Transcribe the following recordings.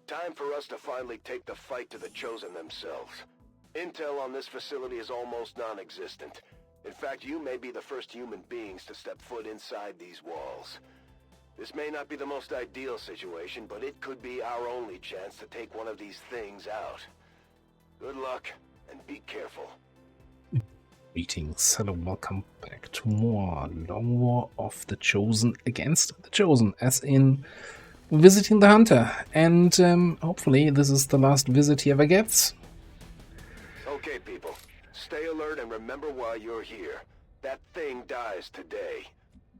Time for us to finally take the fight to the Chosen themselves. Intel on this facility is almost non-existent. In fact, you may be the first human beings to step foot inside these walls. This may not be the most ideal situation, but it could be our only chance to take one of these things out. Good luck, and be careful. Greetings, hello, welcome back to more Long War of the Chosen against the Chosen, as in visiting the Hunter. And hopefully this is the last visit he ever gets. Okay, people. Stay alert and remember why you're here. That thing dies today.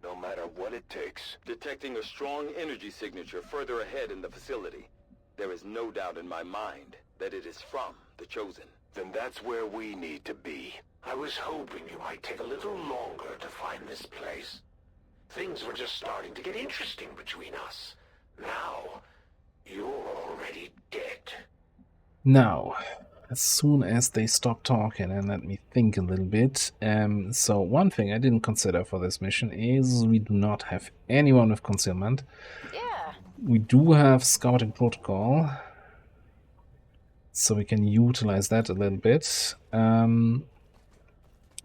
No matter what it takes. Detecting a strong energy signature further ahead in the facility. There is no doubt in my mind that it is from the Chosen. Then that's where we need to be. I was hoping you might take a little longer to find this place. Things were just starting to get interesting between us. Now, you're already dead. Now, as soon as they stop talking and let me think a little bit. So one thing I didn't consider for this mission is we do not have anyone with concealment. Yeah. We do have scouting protocol, so we can utilize that a little bit.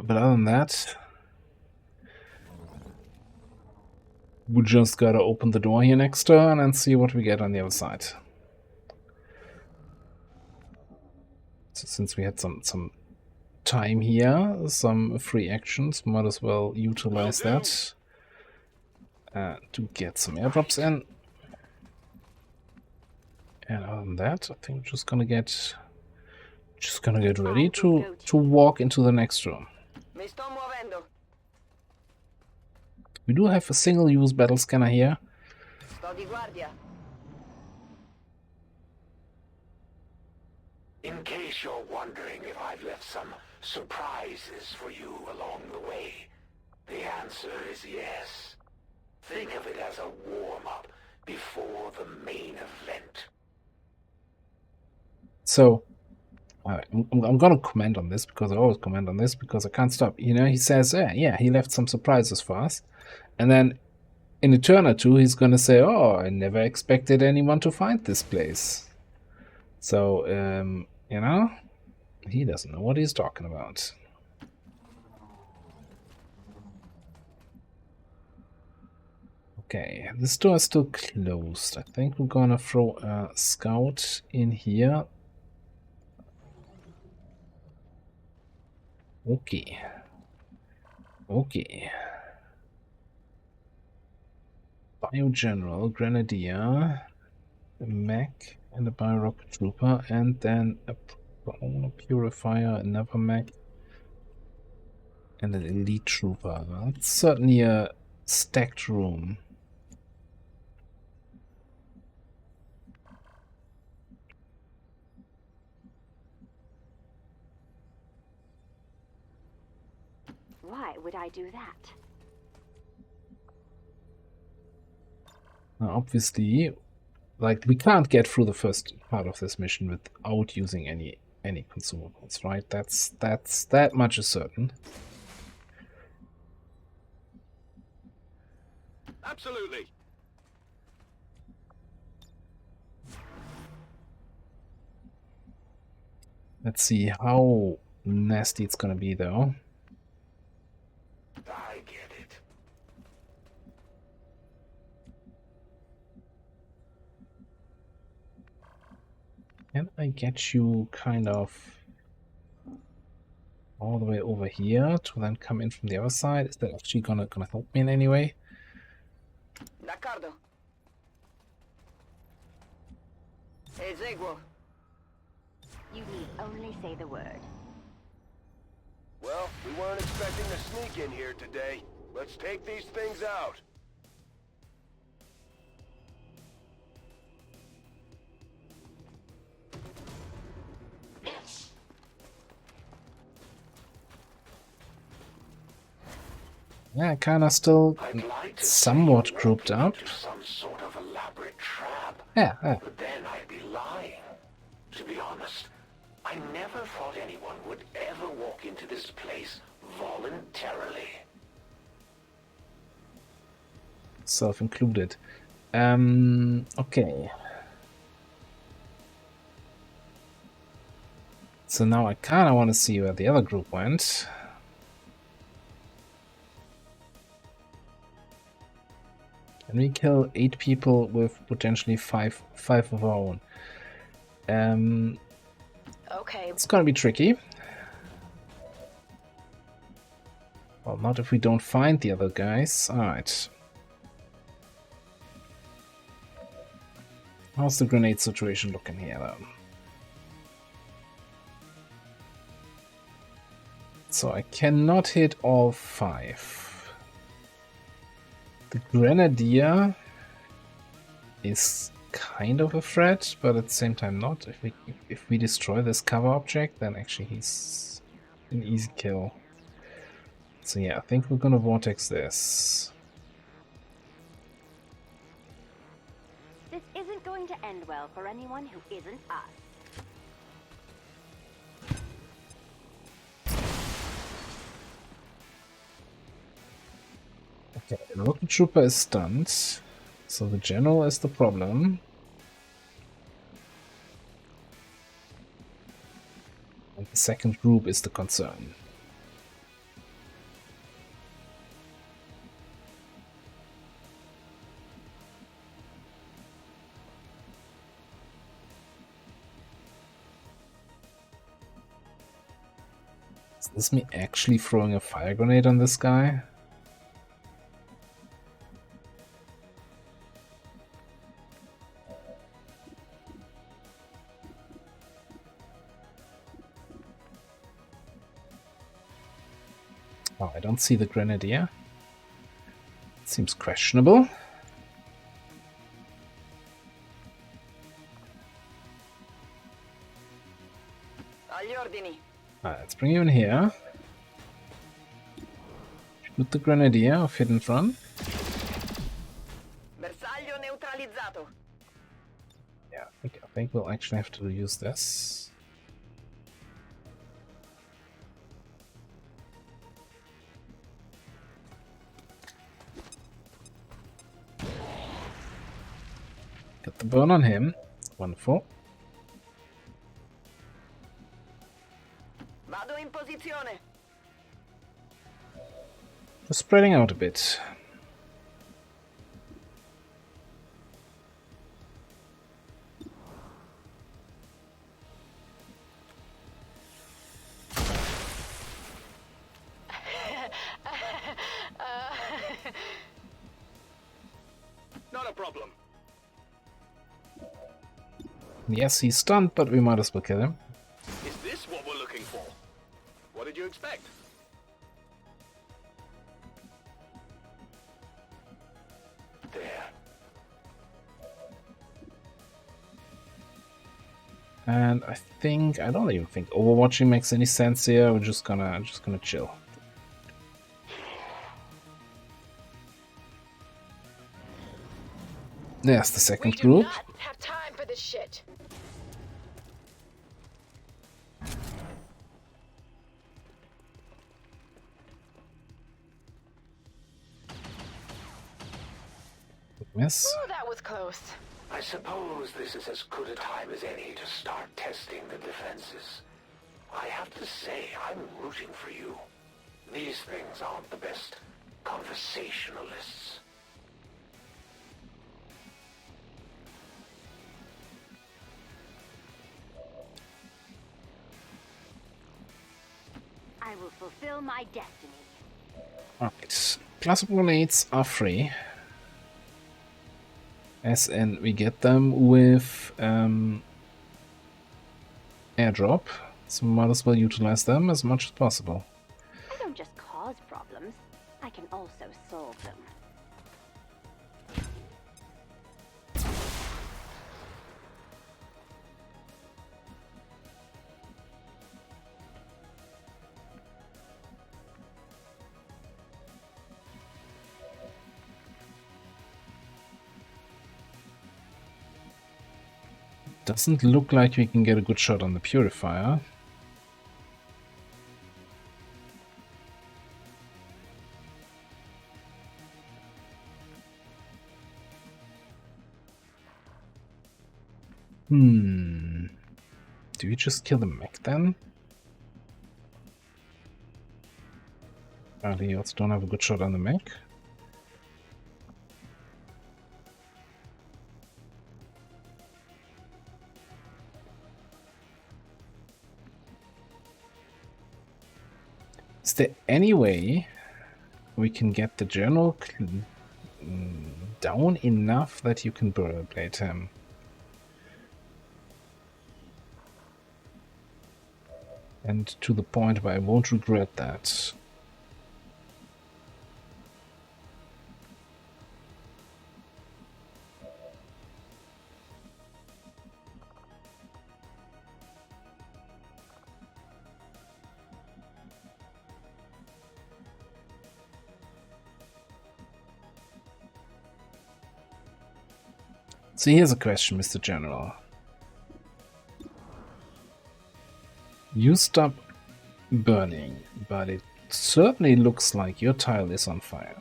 But other than that, we just gotta open the door here next turn and see what we get on the other side. So since we had some time here, some free actions, might as well utilize that to get some airdrops in. And other than that, I think we're just gonna get ready to walk into the next room. We do have a single-use battle scanner here. In case you're wondering if I've left some surprises for you along the way, the answer is yes. Think of it as a warm-up before the main event. So, I'm gonna comment on this because I always comment on this because I can't stop. You know, he says, yeah, he left some surprises for us. And then in a turn or two, he's gonna say, oh, I never expected anyone to find this place. So, you know, he doesn't know what he's talking about. Okay, this door is still closed. I think we're gonna throw a scout in here. Okay. Bio-General, Grenadier, a mech, and a Bio-Rocket Trooper, and then a Purifier, another mech, and an Elite Trooper. That's certainly a stacked room. Why would I do that? Now, obviously, like, we can't get through the first part of this mission without using any consumables, right? That much is certain. Absolutely. Let's see how nasty it's gonna be, though. I get it. Can I get you kind of all the way over here to then come in from the other side? Is that actually gonna help me in any way? D'accordo. Eseguo. You need only say the word. Well, we weren't expecting to sneak in here today. Let's take these things out. Yeah, kind of still Like somewhat grouped up. Some sort of elaborate trap. Yeah. But then I'd be lying. To be honest, I never thought anyone would ever walk into this place voluntarily. Self-included. Okay. So now I kind of want to see where the other group went. Can we kill 8 people with potentially five of our own? Okay. It's gonna be tricky. Well, not if we don't find the other guys. Alright. How's the grenade situation looking here, though? So I cannot hit all 5. The Grenadier is kind of a threat, but at the same time not. If we destroy this cover object, then actually he's an easy kill. So yeah, I think we're gonna vortex this. This isn't going to end well for anyone who isn't us. Okay, the rocket trooper is stunned, so the general is the problem. And the second group is the concern. Is this me actually throwing a fire grenade on this guy? Oh, I don't see the Grenadier. Seems questionable. Agli ordini. Alright, let's bring you in here. Shoot the Grenadier off hidden front. Bersaglio neutralizzato. Yeah, I think we'll actually have to use this. Got the burn on him. Wonderful. Vado in posizione. We're spreading out a bit. Not a problem. Yes, he's stunned, but we might as well kill him. Is this what we're looking for? What did you expect? There. And I don't even think overwatching makes any sense here. We're just gonna chill. There's the second group. Have time for this shit. Miss. Ooh, that was close. I suppose this is as good a time as any to start testing the defenses. I have to say, I'm rooting for you. These things aren't the best conversationalists. I will fulfill my destiny. Alright. Plasma grenades are free. As in, we get them with airdrop, so we might as well utilize them as much as possible. I don't just cause problems, I can also solve them. Doesn't look like we can get a good shot on the purifier. Do we just kill the mech then? Apparently you also don't have a good shot on the mech. Is there any way we can get the general down enough that you can burrow blade him? And to the point where I won't regret that. So here's a question, Mr. General. You stop burning, but it certainly looks like your tile is on fire.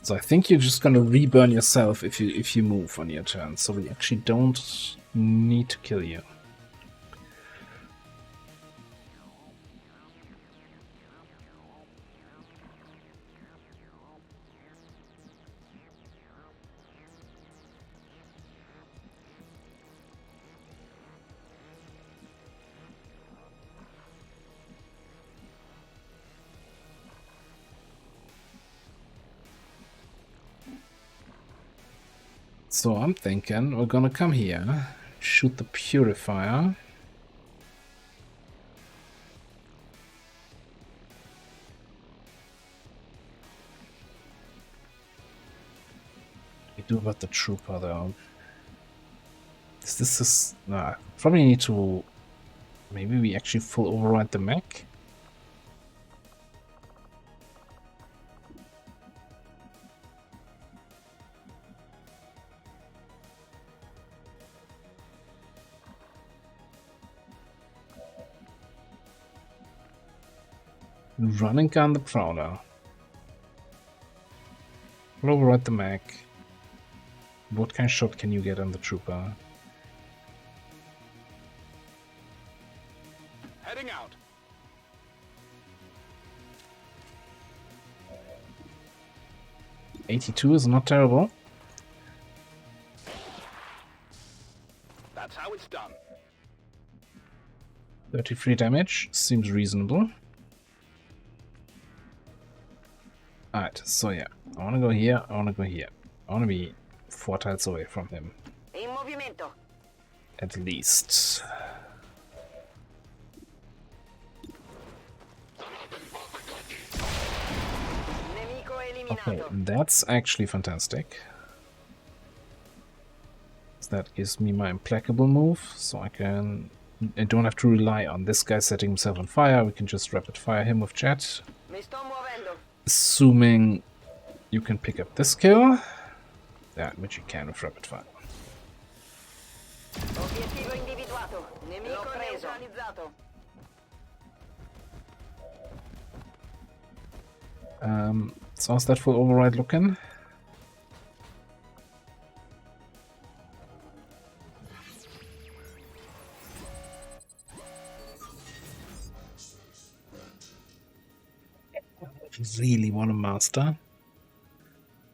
So I think you're just gonna reburn yourself if you move on your turn, so we actually don't need to kill you. So I'm thinking we're gonna come here, shoot the purifier. What do we do about the trooper though? This is probably need to, maybe we actually full override the mech. Running gun the Prowler. We'll override the mech. What kind of shot can you get on the trooper? Heading out. .82 is not terrible. That's how it's done. 33 damage seems reasonable. Alright, so yeah, I wanna go here, I wanna go here. I wanna be 4 tiles away from him. In movimento. At least. Nemico Okay, eliminato. that's actually fantastic. That gives me my implacable move, so I don't have to rely on this guy setting himself on fire. We can just rapid fire him with jet. Mi sto muovendo. Assuming you can pick up this kill. Yeah, which you can with rapid fire. Obiettivo individuato. Nemico neutralizzato. So how's that full override looking? Really want to master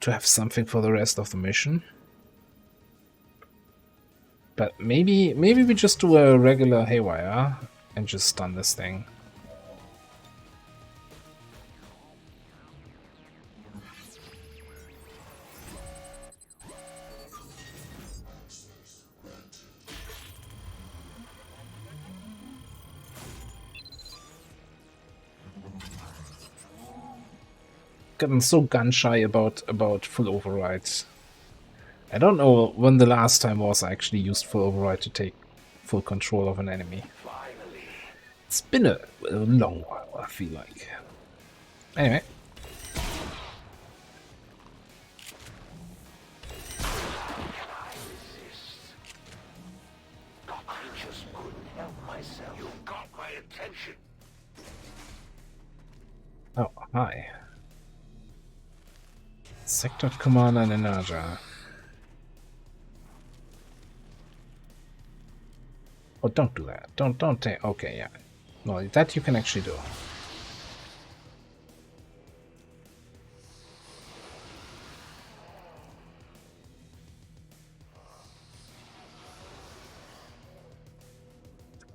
to have something for the rest of the mission, but maybe we just do a regular haywire and just stun this thing. Gotten so gun shy about full overrides. I don't know when the last time was I actually used full override to take full control of an enemy. Finally. It's been a long while, I feel like. Anyway. I resist. I just couldn't help myself. You got my attention. Oh, hi. Sector Commander Nenaja. Oh, don't do that. Don't take. Okay, yeah. Well, that you can actually do.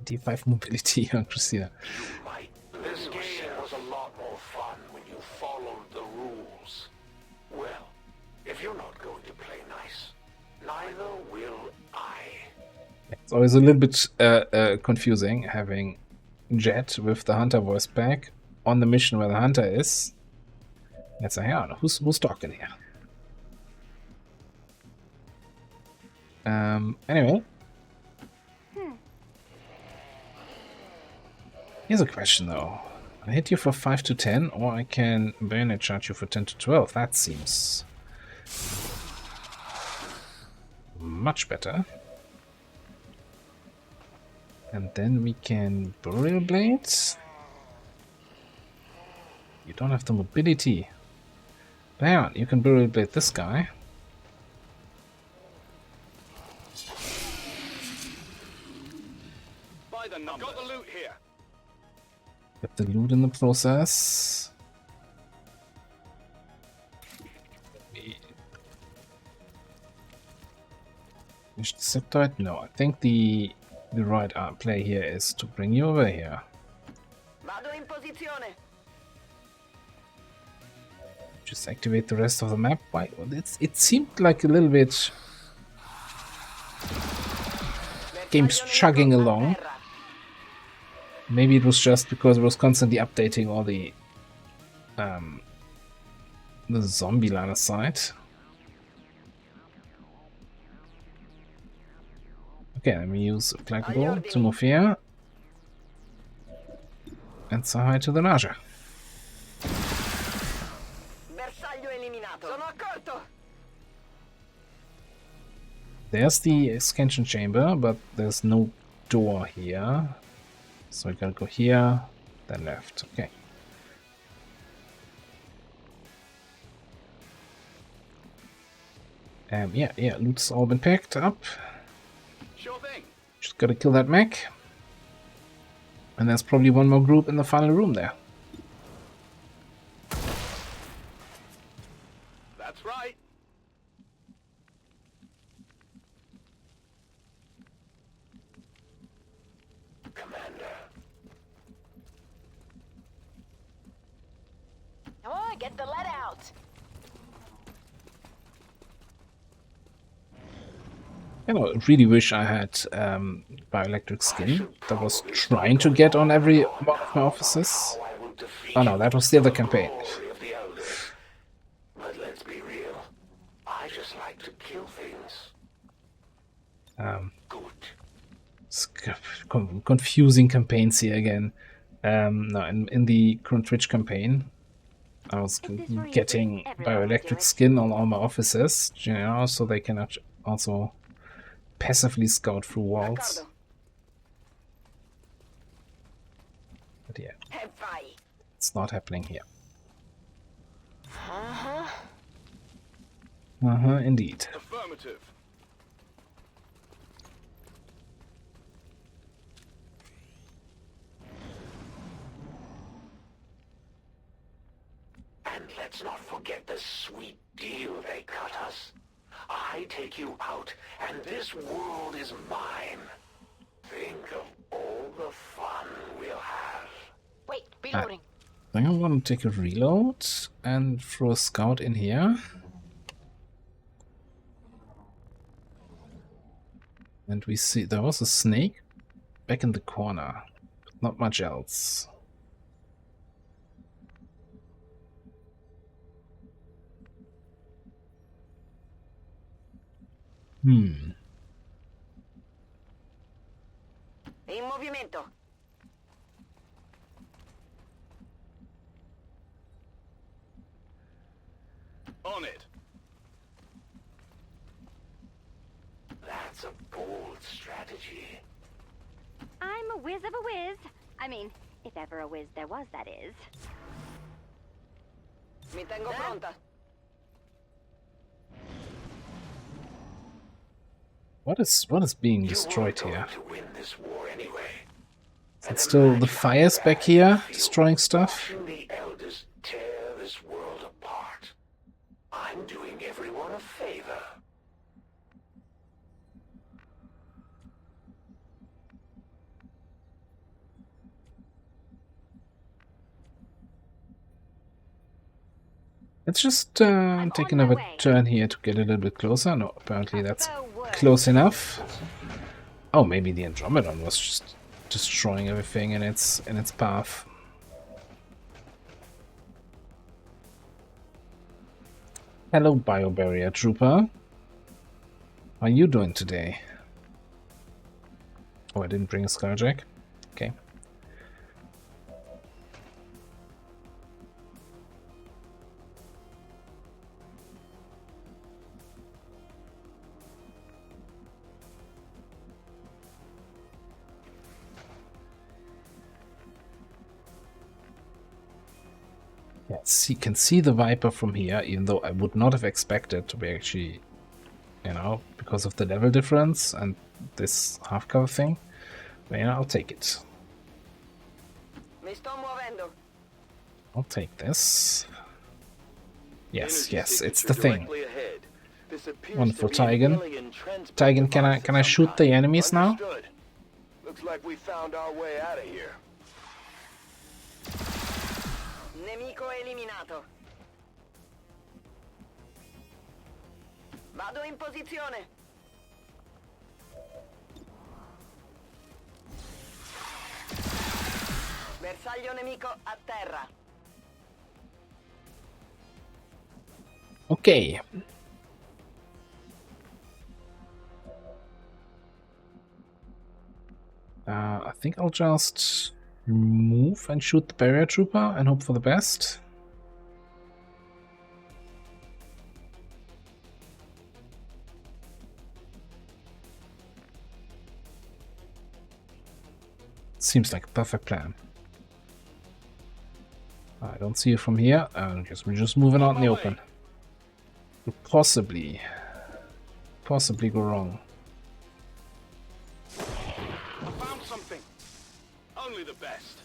D5 mobility on Christina. This game was a lot more fun when you followed the rules. Well, if you're not going to play nice, neither will I. It's always a little bit confusing having Jet with the Hunter voice back on the mission where the Hunter is. Let's say, hang on, who's talking here? Anyway. Here's a question though. I hit you for 5 to 10, or I can bayonet charge you for 10 to 12. That seems much better. And then we can burial blades. You don't have the mobility. But hang on, you can burial blade this guy. By the number. Got the loot here. Get the loot in the process. Finish the septoid? No, I think the right play here is to bring you over here. Vado in posizione. Just activate the rest of the map. Why? Well, it seemed like a little bit game's chugging along. Maybe it was just because it was constantly updating all the zombie line of sight. Okay, let me use Flaggable to move here. And say hi to the Naja. Bersaglio eliminato. Sono accolto. There's the extension chamber, but there's no door here. So we gotta go here, then left. Okay. Yeah, loot's all been picked up. Sure thing. Just gotta kill that mech. And there's probably one more group in the final room there. That's right. Come on, get the lead out. You know, I really wish I had bioelectric skin that was trying to get on every one of my offices. Oh no, that was the other campaign. But let's be real. I just like to kill things. Good. Confusing campaigns here again. No, in the current Twitch campaign, I was getting bioelectric skin on all my offices, you know, so they can also passively scout through walls. But yeah, it's not happening here. Indeed. Affirmative. And let's not forget the sweet deal they cut us. I take you out, and this world is mine. Think of all the fun we'll have. Wait, reloading. I think I'm gonna take a reload and throw a scout in here. And we see there was a snake back in the corner, but not much else. In movimento. On it. That's a bold strategy. I'm a whiz of a whiz. I mean, if ever a whiz there was, that is. Mi tengo pronta. What is being destroyed here? To win this war anyway. It's still the fires back here, destroying stuff. Watching the elders tear this world apart. I'm doing everyone a favor. Let's just take another turn here to get a little bit closer. No, apparently that's close enough. Oh, maybe the Andromedon was just destroying everything in its path. Hello, Biobarrier Trooper. How are you doing today? Oh, I didn't bring a Scarjack. Okay. Yes, you can see the Viper from here, even though I would not have expected to be actually, you know, because of the level difference and this half cover thing. But yeah, I'll take it. Mi sto muovendo. I'll take this. Yes, Energy yes, it's signature the thing. directly ahead. This appears Wonderful, to be an Tigan. alien transport Tigan, can device I of some shoot the kind. enemies now? Understood. Looks like we found our way out of here. Nemico eliminato. Vado in posizione. Bersaglio nemico a terra. Okay. I think I'll just move and shoot the barrier trooper and hope for the best. Seems like a perfect plan. I don't see you from here. I guess we're just moving out in the open. Could possibly go wrong. I found something. Only the best.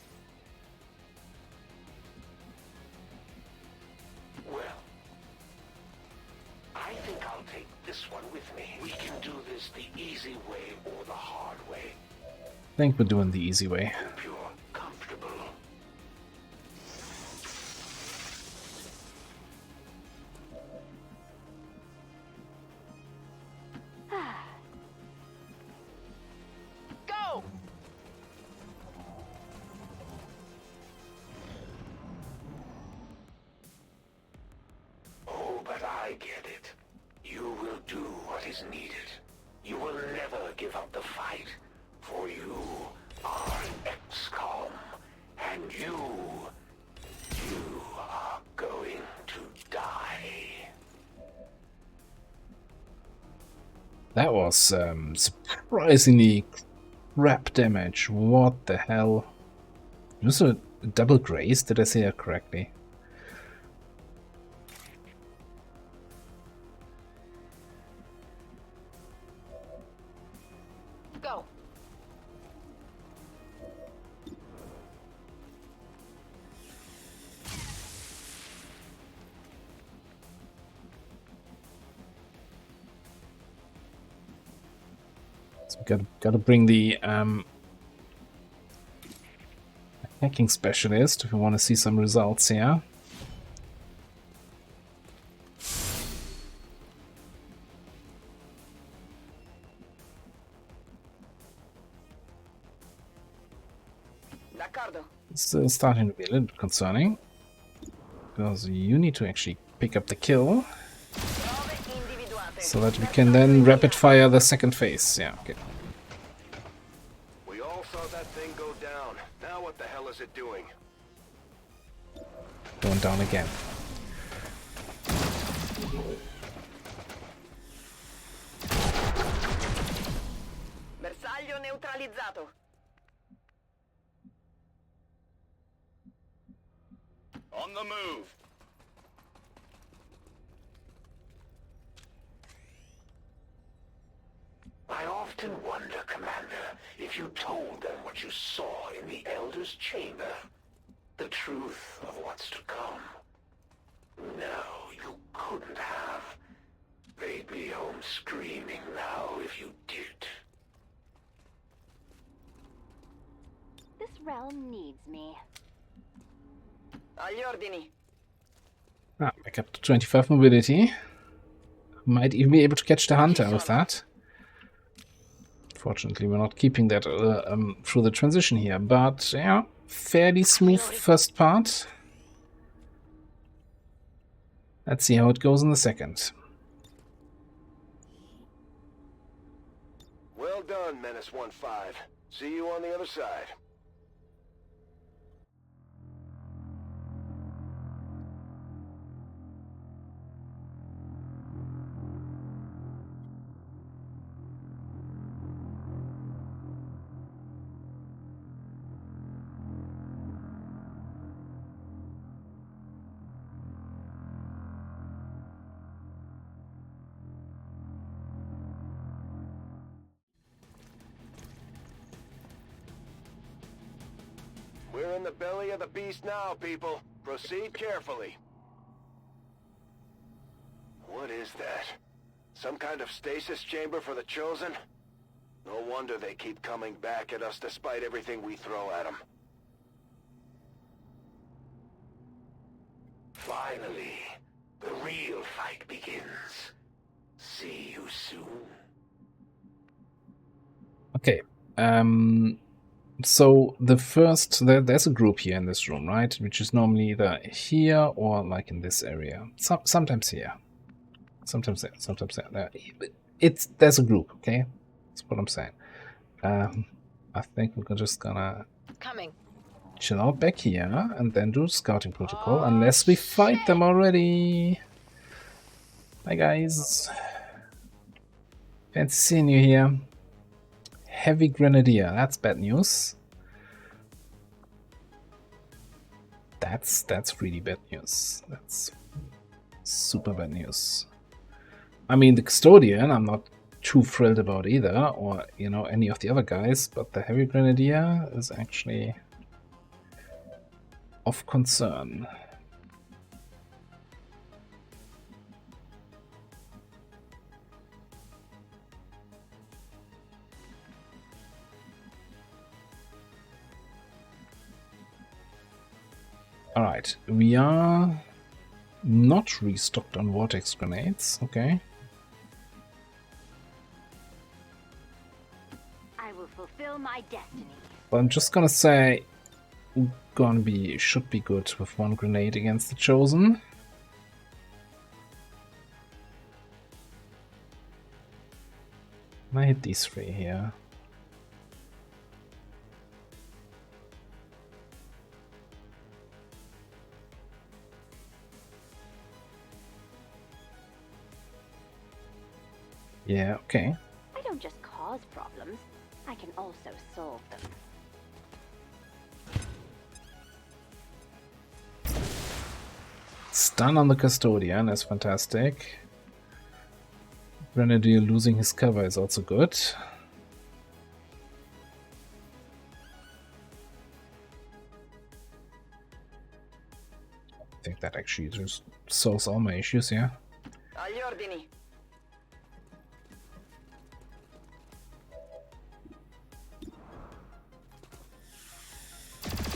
Well, I think I'll take this one with me. We can do this the easy way or the hard way. I think we're doing the easy way. Hope you're comfortable. Go! Oh, but I get it. You will do what is needed. You will never give up the fight, for you are XCOM, and you are going to die. That was surprisingly crap damage. What the hell? Was it a double grace? Did I say that correctly? Go! So we gotta bring the hacking specialist if we want to see some results here. D'accordo. It's starting to be a little bit concerning, because you need to actually pick up the kill Prove individuate. so that we can then rapid fire the second phase. Yeah, okay. We all saw that thing go down. Now what the hell is it doing? Going down again. Bersaglio neutralizzato. On the move. I often often wonder, Commander, if you told them what you saw in the Elder's chamber. The truth of what's to come. No, you couldn't have. They'd be home screaming now if you did. This realm needs me. Agli ordini. Back up to 25 mobility. Might even be able to catch the hunter with that. Fortunately, we're not keeping that through the transition here, but yeah, fairly smooth first part. Let's see how it goes in the second. Well done, Menace 1-5. See you on the other side. We're in the belly of the beast now, people. Proceed carefully. What is that? Some kind of stasis chamber for the Chosen? No wonder they keep coming back at us despite everything we throw at them. Finally, the real fight begins. See you soon. Okay. So the first, there's a group here in this room, right? Which is normally either here or like in this area. Sometimes here. Sometimes there, sometimes there. There's a group, okay? That's what I'm saying. I think we're just gonna chill out back here and then do scouting protocol, unless we fight them already. Hi guys. Fancy seeing you here. Heavy Grenadier, that's bad news. That's really bad news. That's super bad news. I mean, the Custodian, I'm not too thrilled about either, or, you know, any of the other guys, but the Heavy Grenadier is actually of concern. Alright, we are not restocked on vortex grenades, okay. I will fulfill my destiny. But I'm just gonna say should be good with one grenade against the Chosen. And I hit these three here. Yeah, okay. I don't just cause problems, I can also solve them. Stun on the Custodian is fantastic. Grenadier losing his cover is also good. I think that actually just solves all my issues here. Agli ordini.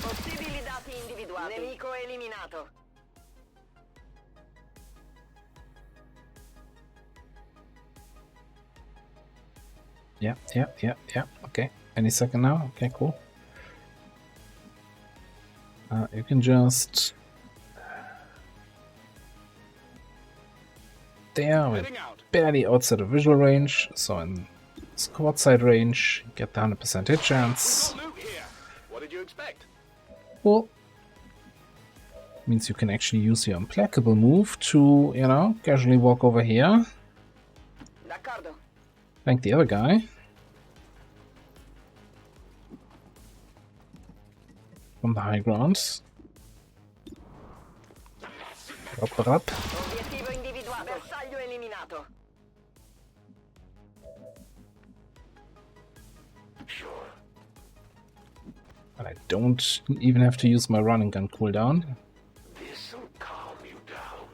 Possibili dati individuati. Nemico eliminato. Yeah. Okay. Any second now? Okay, cool. You can just... There, we're barely outside of visual range, so in squad side range, get the 100% hit chance. What did you expect? Cool. Means you can actually use your implacable move to, you know, casually walk over here. D'accordo. Flank the other guy. From the high ground. Up. Obiettivo individuato. Bersaglio eliminato. I don't even have to use my running gun cooldown. This'll calm you down.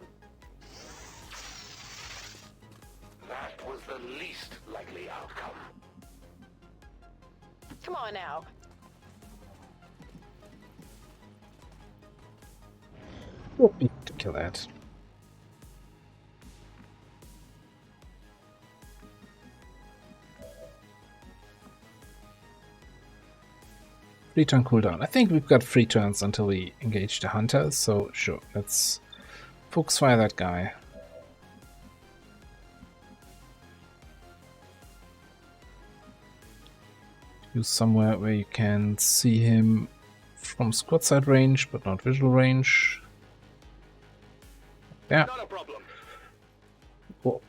That was the least likely outcome. Come on now. Won't be to kill that. Free turn cooldown. I think we've got 3 turns until we engage the hunter, so sure, let's focus fire that guy. Use somewhere where you can see him from squad side range, but not visual range. Yeah. Not a problem. Cool.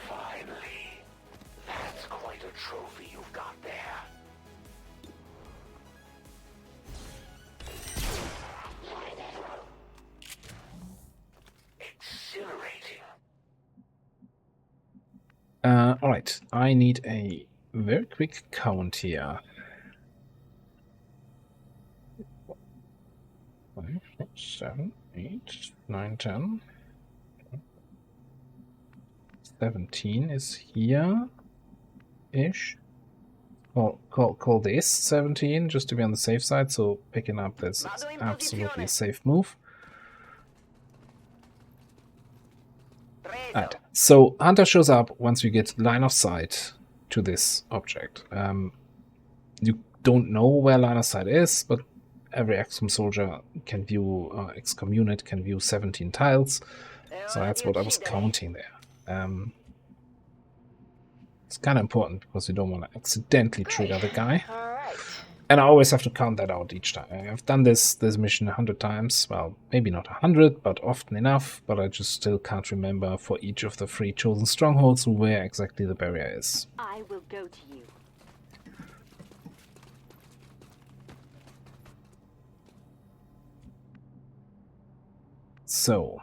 Finally. That's quite a trophy you've got there. Exhilarating. Alright, I need a very quick count here. 5, 6, 7, 8, 9, 10. 17 is here-ish. Call this 17 just to be on the safe side, so picking up this is absolutely a safe move. Right. So Hunter shows up once we get line of sight to this object. You don't know where line of sight is, but every XCOM soldier can view, XCOM unit can view 17 tiles. So that's what I was counting there. It's kind of important because you don't want to accidentally trigger the guy. And I always have to count that out each time. I've done this mission 100 times. Well, maybe not 100, but often enough. But I just still can't remember for each of the 3 chosen strongholds where exactly the barrier is. I will go to you. So,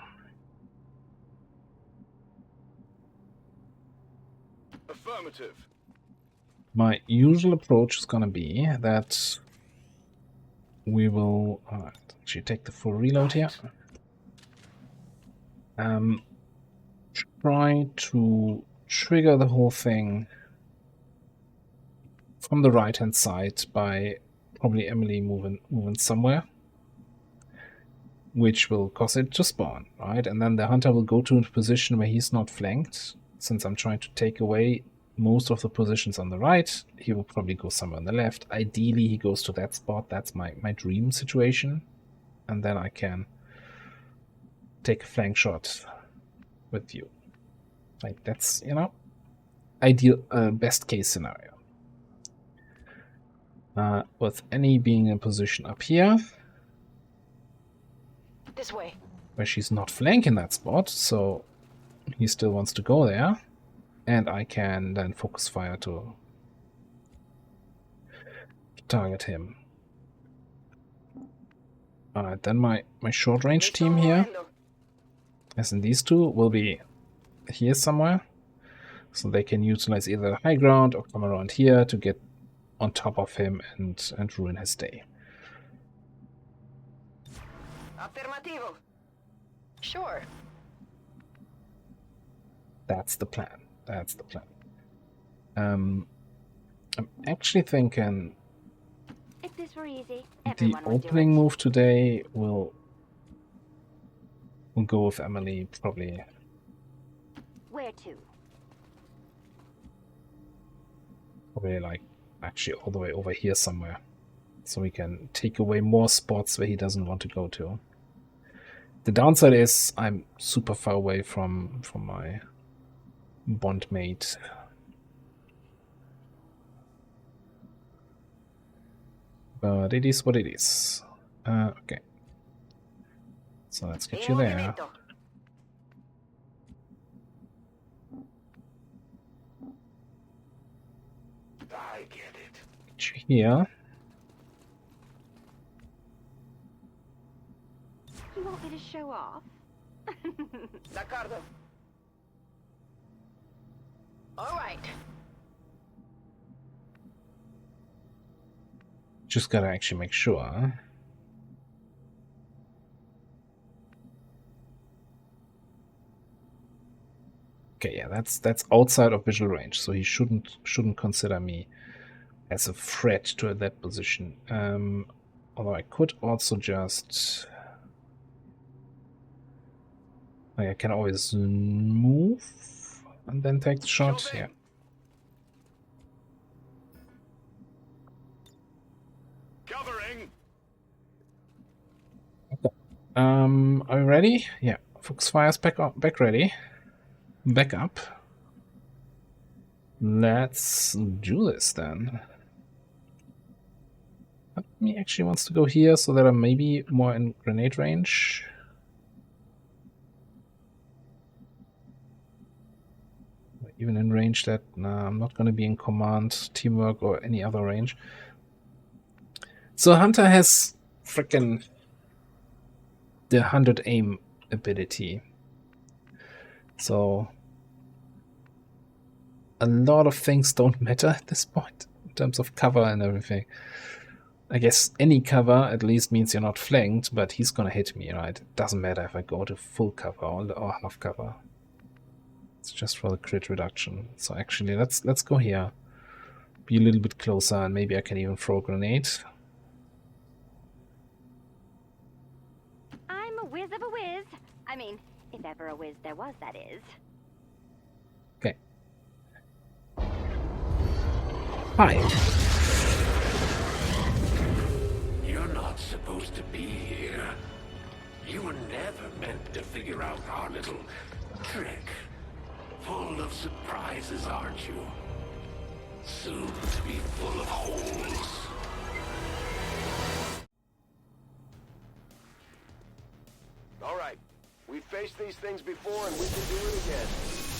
Affirmative. my usual approach is going to be that we will actually take the full reload here. Try to trigger the whole thing from the right hand side by probably Emily moving somewhere, which will cause it to spawn, right? And then the hunter will go to a position where he's not flanked. Since I'm trying to take away most of the positions on the right, he will probably go somewhere on the left. Ideally, he goes to that spot. That's my dream situation. And then I can take a flank shot with you. Like, that's, you know, ideal, best case scenario. With Annie being in position up here, This way. where she's not flanking that spot, so he still wants to go there, and I can then focus fire to target him. Alright, then my short range team here, as in these two, will be here somewhere, so they can utilize either the high ground or come around here to get on top of him and ruin his day. Affermativo. Sure. That's the plan. That's the plan. I'm actually thinking If this were easy, the everyone would do opening it. move today will go with Emily, probably. Where to? Probably like actually all the way over here somewhere, so we can take away more spots where he doesn't want to go to. The downside is I'm super far away from my bond mate. But it is what it is. Okay. So let's get you there. I get it. Get you here. You want me to show off? D'accordo. All right. Just gotta actually make sure. Okay, yeah, that's outside of visual range, so he shouldn't consider me as a threat to that position. Although I could also just, like, I can always move and then take the shot. Yeah. Covering. Are we ready? Yeah. Foxfire's back ready. Back up. Let's do this then. He actually wants to go here so that I'm maybe more in grenade range. Even in range that, nah, I'm not going to be in command, teamwork, or any other range. So Hunter has frickin' the 100 aim ability. So a lot of things don't matter at this point in terms of cover and everything. I guess any cover at least means you're not flanked, but he's gonna hit me, right? It doesn't matter if I go to full cover or half cover. It's just for the crit reduction. So actually, let's go here. Be a little bit closer, and maybe I can even throw a grenade. I'm a whiz of a whiz. I mean, if ever a whiz there was, that is. Okay. Hi. You're not supposed to be here. You were never meant to figure out our little trick. Full of surprises, aren't you? Soon to be full of holes. All right. We've faced these things before and we can do it again.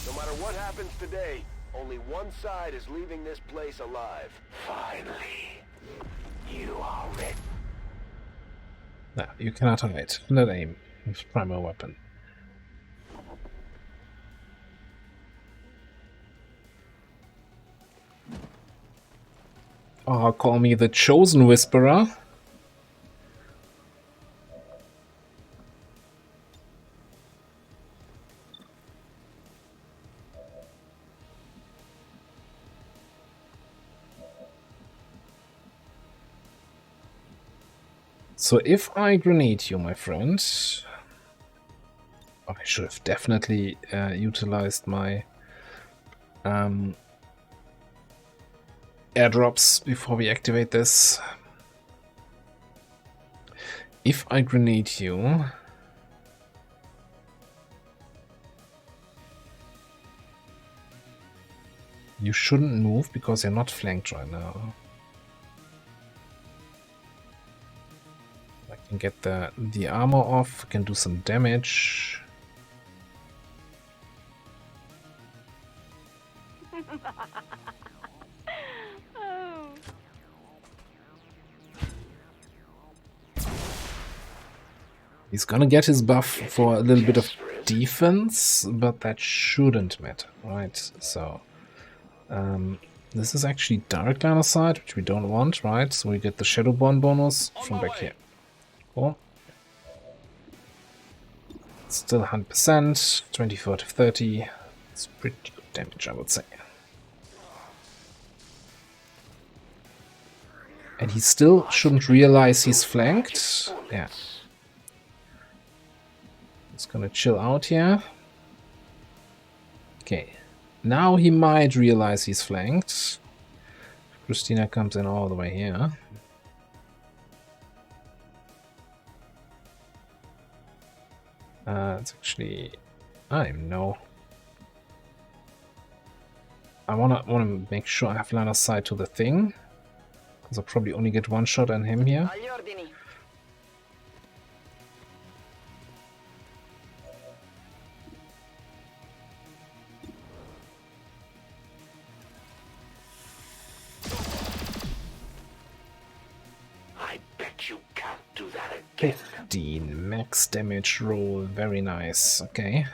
No matter what happens today, only one side is leaving this place alive. Finally, you are ready. No, you cannot hide. Not aim with primary weapon. Oh, call me the Chosen Whisperer. So if I grenade you, my friend, I should have definitely utilized my airdrops before we activate this. If I grenade you, you shouldn't move because you're not flanked right now. I can get the armor off, can do some damage. Oh. He's gonna get his buff for a little bit of defense, but that shouldn't matter, right? So this is actually direct line of sight, which we don't want, right? So we get the Shadowborn bonus from back here. Cool. Still 100%, 24 to 30. It's pretty good damage, I would say. And he still shouldn't realize he's flanked. Yeah. He's gonna chill out here. Okay. Now he might realize he's flanked. Christina comes in all the way here. It's actually, I don't even know. I wanna make sure I have line of sight to the thing, because I'll probably only get one shot on him here. Agli ordini. I bet you can't do that again. 15 max damage roll, very nice. Okay.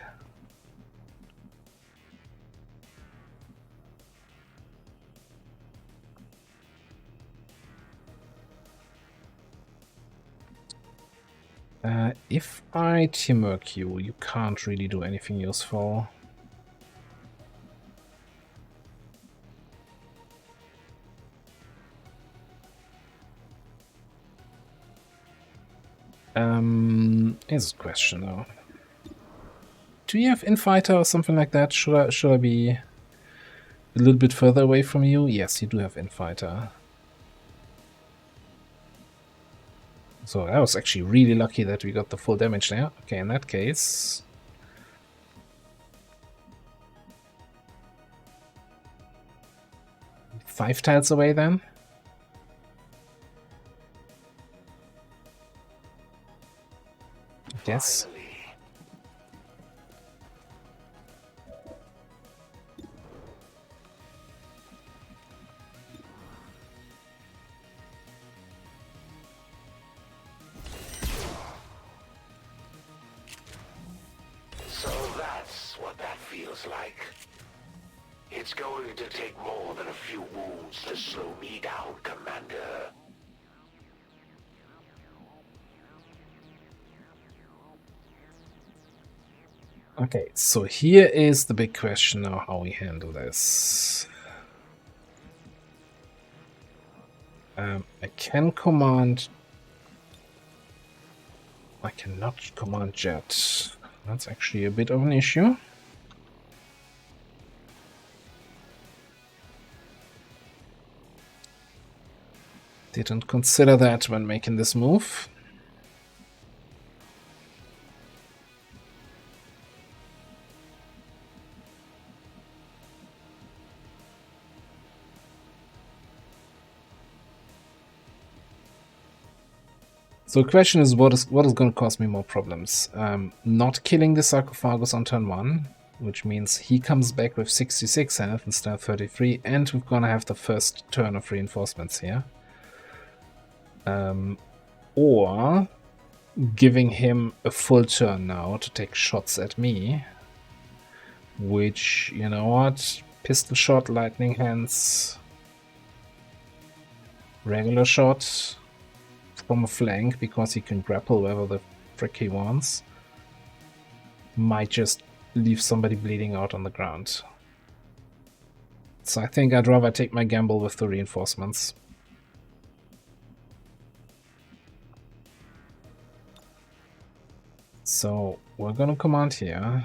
If I teamwork you, you can't really do anything useful. Here's a question though. Do you have Infighter or something like that? Should I be a little bit further away from you? Yes, you do have Infighter. So I was actually really lucky that we got the full damage there. Okay, in that case... 5 tiles away then? Yes. So that's what that feels like. It's going to take more than a few wounds to slow me down, Commander. Okay, so here is the big question now, how we handle this. I can command... I cannot command Jet. That's actually a bit of an issue. Didn't consider that when making this move. So the question is, what is going to cause me more problems? Not killing the sarcophagus on turn 1, which means he comes back with 66 health instead of 33, and we're going to have the first turn of reinforcements here. Or giving him a full turn now to take shots at me, which, you know what, pistol shot, lightning hands, regular shot from a flank, because he can grapple wherever the frick he wants, might just leave somebody bleeding out on the ground. So I think I'd rather take my gamble with the reinforcements. So we're gonna command here.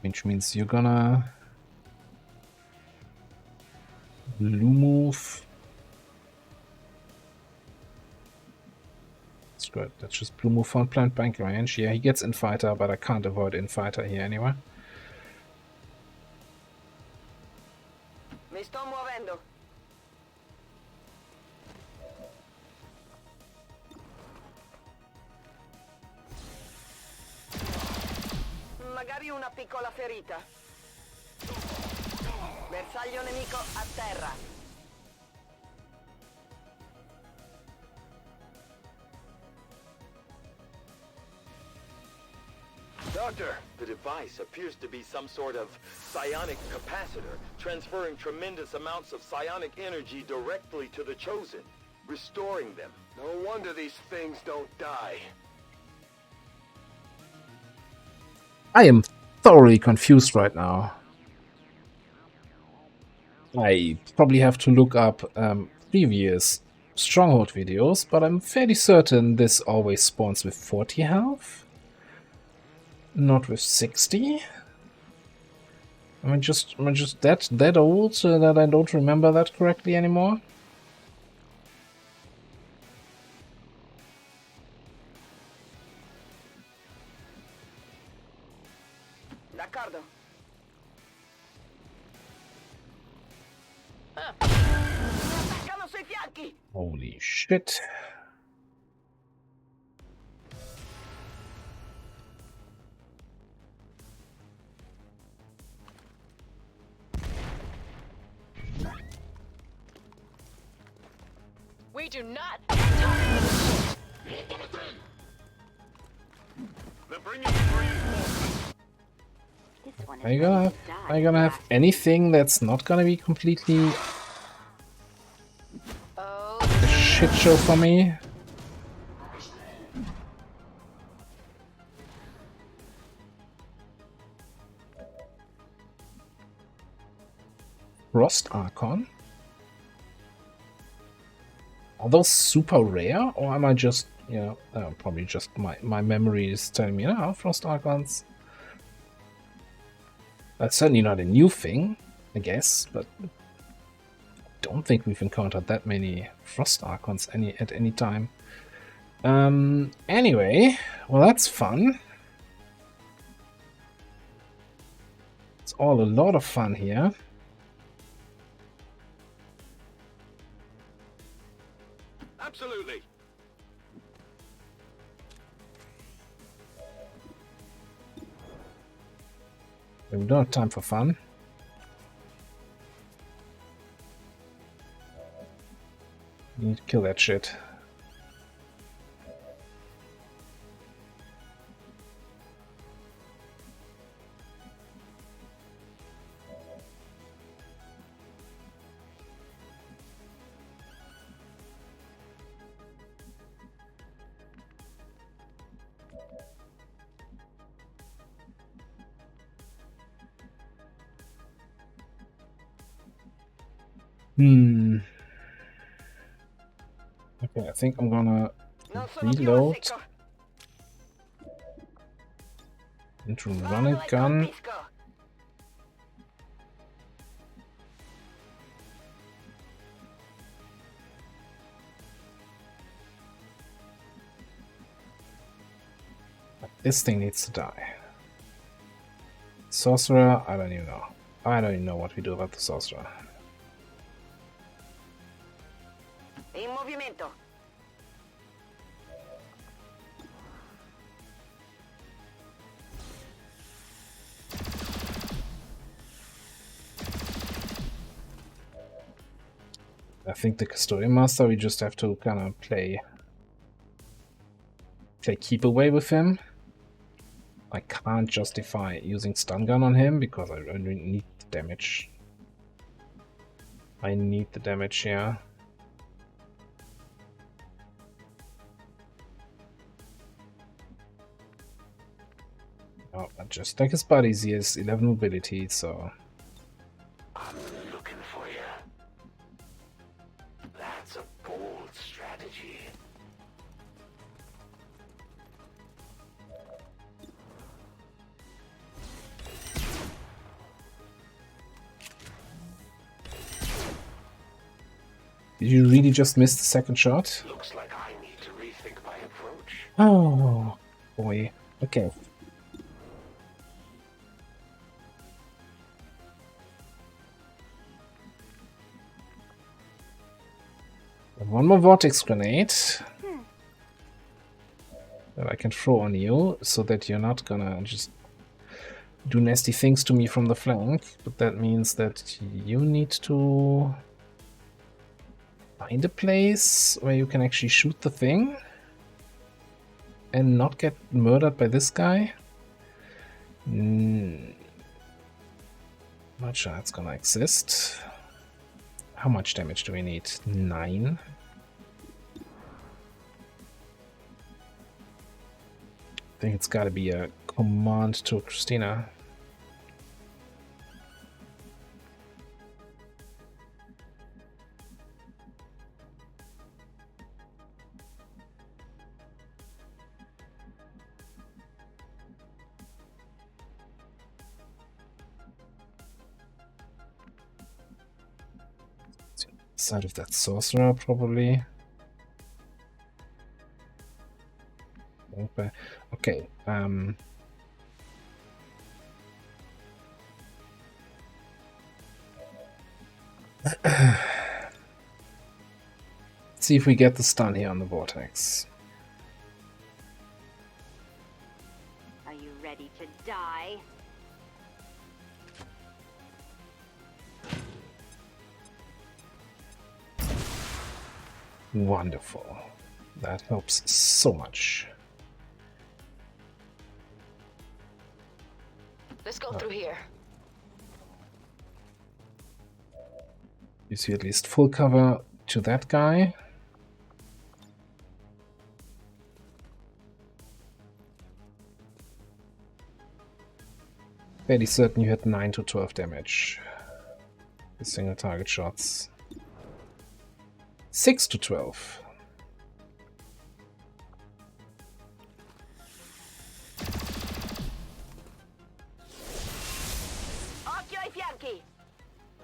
Which means you're gonna blue move. That's good. That's just blue move on plant bank range. Yeah, he gets Infighter, but I can't avoid Infighter here anyway. Mi sto muovendo. Magari una piccola ferita. Bersaglio nemico a terra. Doctor! The device appears to be some sort of psionic capacitor, transferring tremendous amounts of psionic energy directly to the Chosen, restoring them. No wonder these things don't die. I am thoroughly confused right now. I probably have to look up previous Stronghold videos, but I'm fairly certain this always spawns with 40 health, not with 60. Am I just that old that I don't remember that correctly anymore? D'accordo. Attaccano sui fianchi. Holy shit. We do not. They're bringing in reinforcements. This one is Are you ready gonna to die are you gonna have fast. anything that's not gonna be completely Oh, a shit show for me? Frost Archon? Are those super rare, or am I just, you know, probably just my memory is telling me, no, Frost Archons. That's certainly not a new thing, I guess, but I don't think we've encountered that many Frost Archons at any time. Anyway, well, that's fun. It's all a lot of fun here. Absolutely. We don't have time for fun. We need to kill that shit. Okay, I think I'm gonna Non sono più reload a secco. into run Vado and e gun. colpisco. This thing needs to die. Sorcerer, I don't even know. I don't even know what we do about the sorcerer. In movimento. I think the custodian master, we just have to kind of play keep away with him. I can't justify using stun gun on him because I really need the damage. I need the damage here. Oh, but just like his buddies, he has 11 mobility, so I'm looking for you. That's a bold strategy. did you really just miss the second shot? Looks like I need to rethink my approach. Oh boy. Okay. One more vortex grenade that I can throw on you so that you're not gonna just do nasty things to me from the flank, but that means that you need to find a place where you can actually shoot the thing and not get murdered by this guy. Not sure that's gonna exist. How much damage do we need? 9. I think it's gotta be a command to Christina. Side of that sorcerer, probably. Okay. Let's see if we get the stun here on the vortex. Are you ready to die? Wonderful. That helps so much. Let's go through here. You see at least full cover to that guy. Fairly certain you had 9 to 12 damage. The single target shots. 6 to 12. Occhio ai fianchi!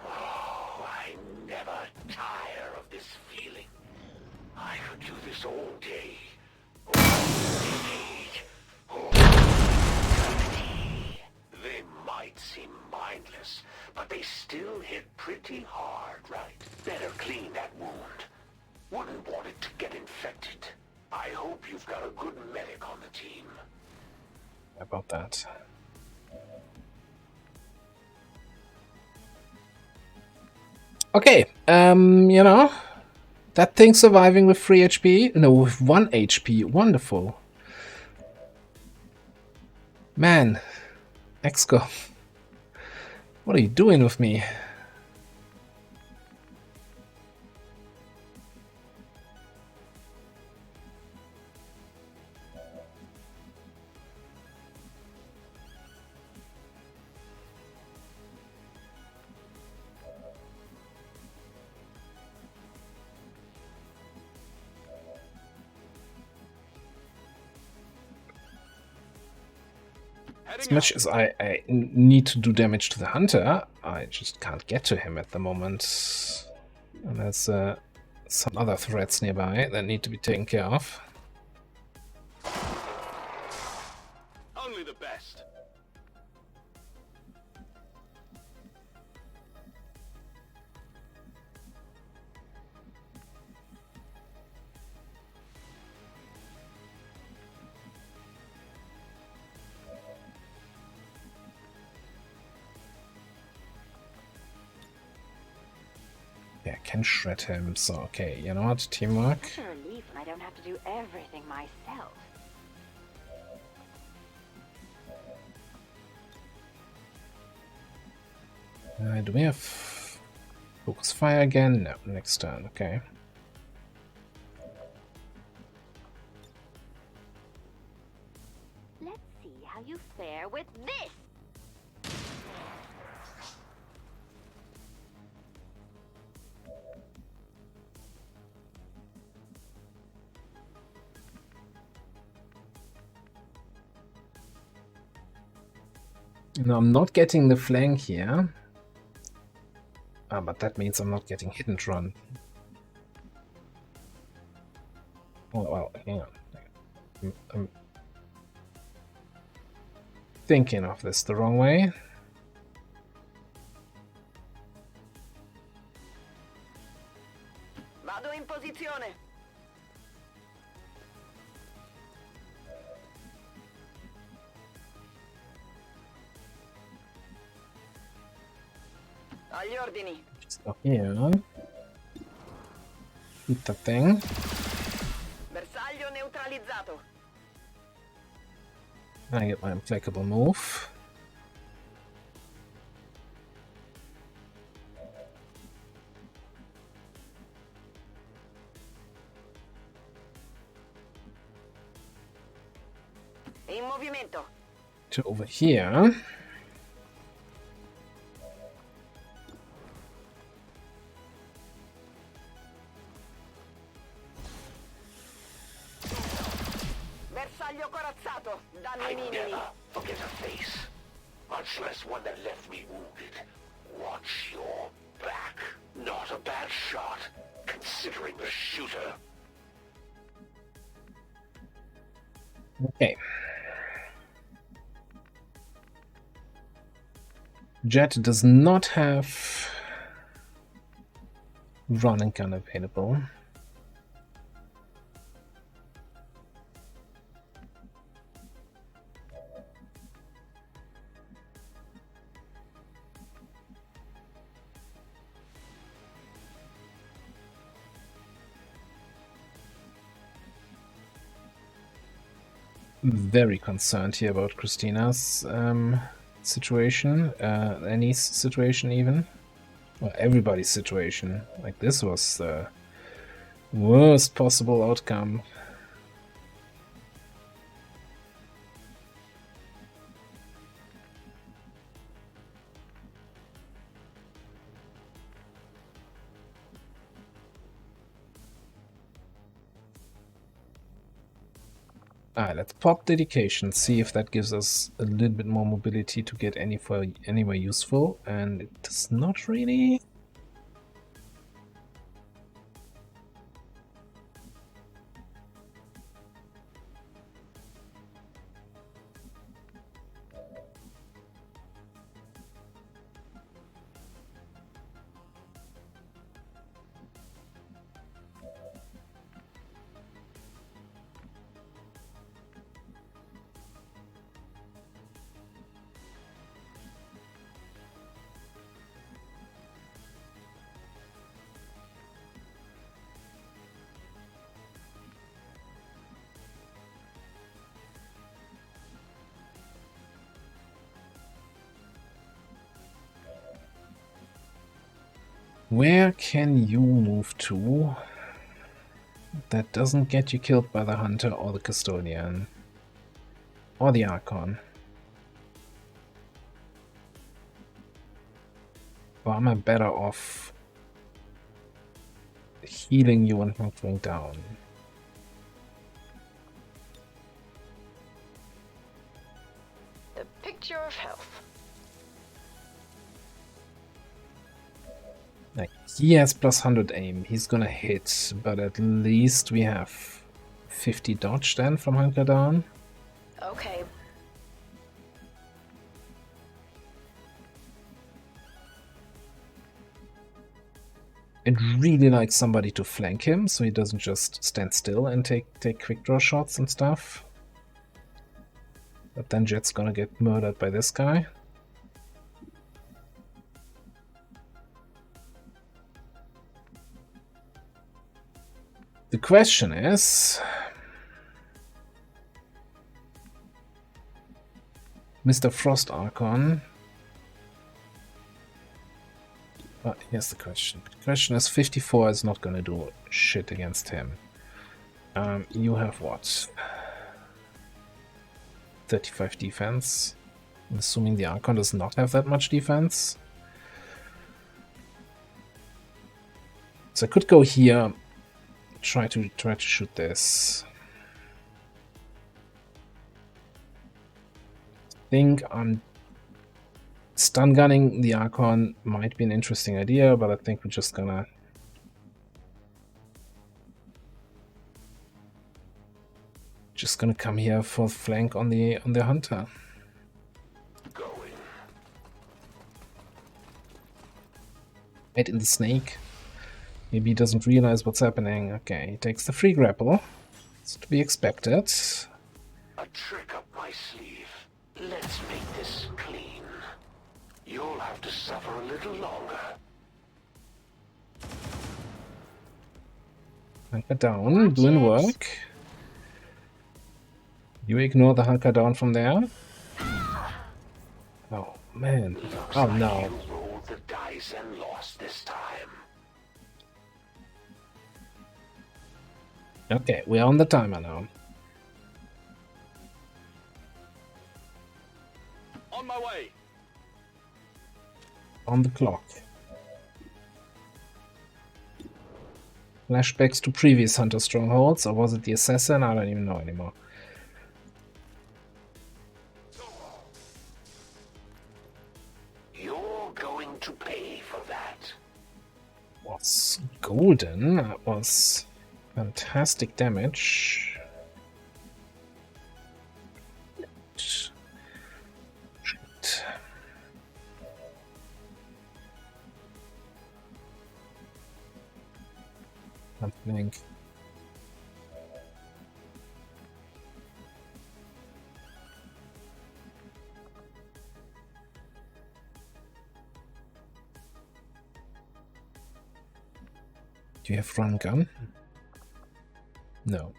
Oh, I never tire of this feeling. I could do this all day. They might seem mindless, but they still hit pretty hard, right? Better clean that wound. Wouldn't want it to get infected. I hope you've got a good medic on the team. About that. Okay, you know, that thing surviving with 3 HP? No, with 1 HP. Wonderful. Man, XCOM, what are you doing with me? As much as I need to do damage to the hunter, I just can't get to him at the moment. And there's some other threats nearby that need to be taken care of. Only the best. Yeah, I can shred him, so okay, you know what, teamwork. It's a relief when I don't have to do everything myself. Do we have focus fire again? No, next turn, okay. Let's see how you fare with this! No, I'm not getting the flank here. Ah, but that means I'm not getting hit and run. Oh, well, hang on. I'm thinking of this the wrong way. Vado in posizione. Agli ordini. Just go here. Hit that thing. Bersaglio neutralizzato. I get my implacable move. In movimento. To over here. Bersaglio corazzato. Danni I minimi. never forget a face, much less one that left me wounded. Watch your back. Not a bad shot, considering the shooter. Okay. Jet does not have run and gun available. very concerned here about Christina's situation, Annie's situation even. Well, everybody's situation. Like, this was the worst possible outcome. Alright, let's pop dedication, see if that gives us a little bit more mobility to get anywhere useful, and it does not really. Where can you move to that doesn't get you killed by the Hunter or the Custodian or the Archon? Or am I better off healing you and hunkering down? The picture of health. Like, he has plus 100 aim, he's gonna hit, but at least we have 50 dodge then from hunker down. Okay. I'd really like somebody to flank him so he doesn't just stand still and take quick draw shots and stuff. But then Jet's gonna get murdered by this guy. The question is, Mr. Frost Archon. Here's the question. The question is, 54 is not gonna do shit against him. You have what? 35 defense. I'm assuming the Archon does not have that much defense. So I could go here. Try to shoot this. I think I'm stun gunning the Archon might be an interesting idea, but I think we're just gonna come here for flank on the Hunter. Going. Right in the snake. Maybe he doesn't realize what's happening. Okay, he takes the free grapple. It's to be expected. A trick up my sleeve. Let's make this clean. You'll have to suffer a little longer. Hunker down, doing work. You ignore the hunker down from there. Oh man. Oh no. You rolled the dice and lost this time. Okay, we're on the timer now. On my way. On the clock. Flashbacks to previous Hunter strongholds, or was it the Assassin? I don't even know anymore. You're going to pay for that. Was golden. That was fantastic damage. Shit. Something. Do you have run gun? No.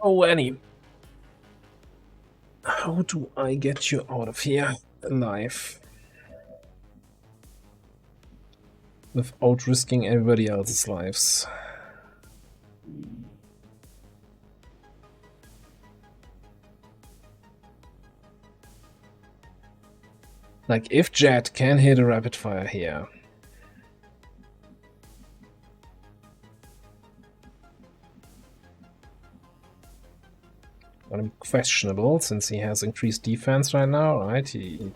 Oh, Annie. How do I get you out of here alive? Without risking everybody else's lives. Like, if Jet can hit a rapid fire here. Gonna be questionable since he has increased defense right now, right? He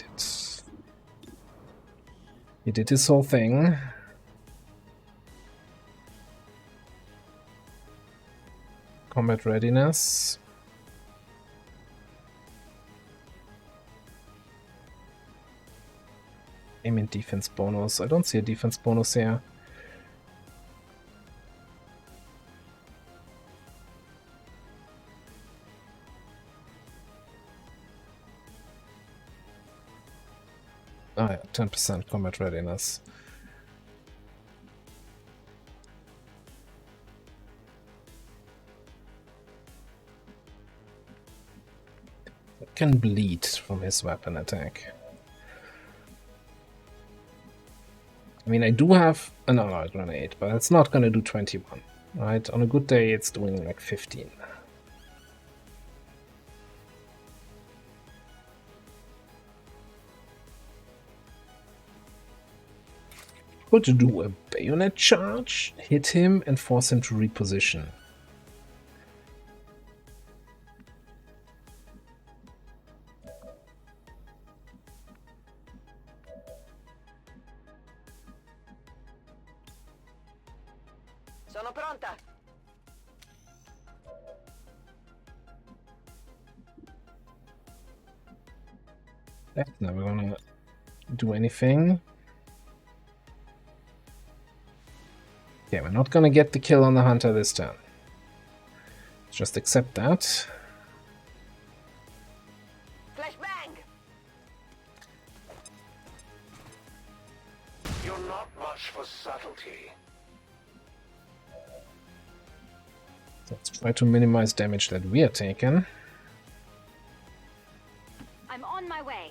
did his whole thing. Combat readiness. Aim and defense bonus. I don't see a defense bonus here. Oh yeah, 10% combat readiness. It can bleed from his weapon attack. I mean, I do have an alloy grenade, but it's not gonna do 21, right? On a good day, it's doing like 15. Could do a bayonet charge, hit him, and force him to reposition. Sono pronta. That's never gonna do anything. Okay, we're not gonna get the kill on the hunter this turn. Just accept that. Flashbang. You're not much for subtlety. Let's try to minimize damage that we are taking. I'm on my way.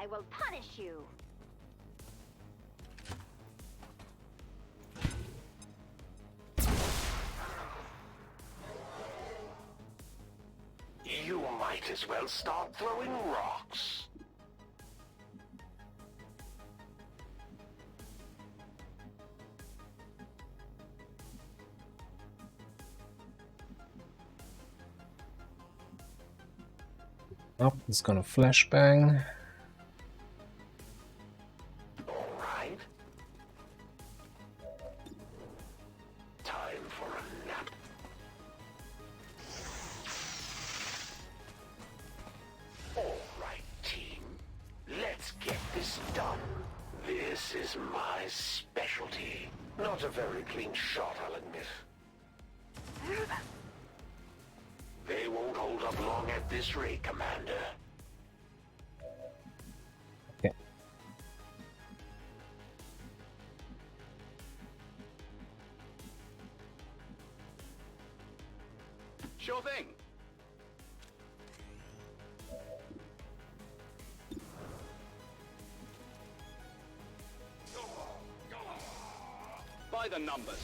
I will punish you. You might as well start throwing rocks. Oh, he's gonna flashbang. All right. Time for a nap. All right, team. Let's get this done. This is my specialty. Not a very clean shot, I'll admit. They won't hold up long at this rate, Commander. Okay. Sure thing. By the numbers.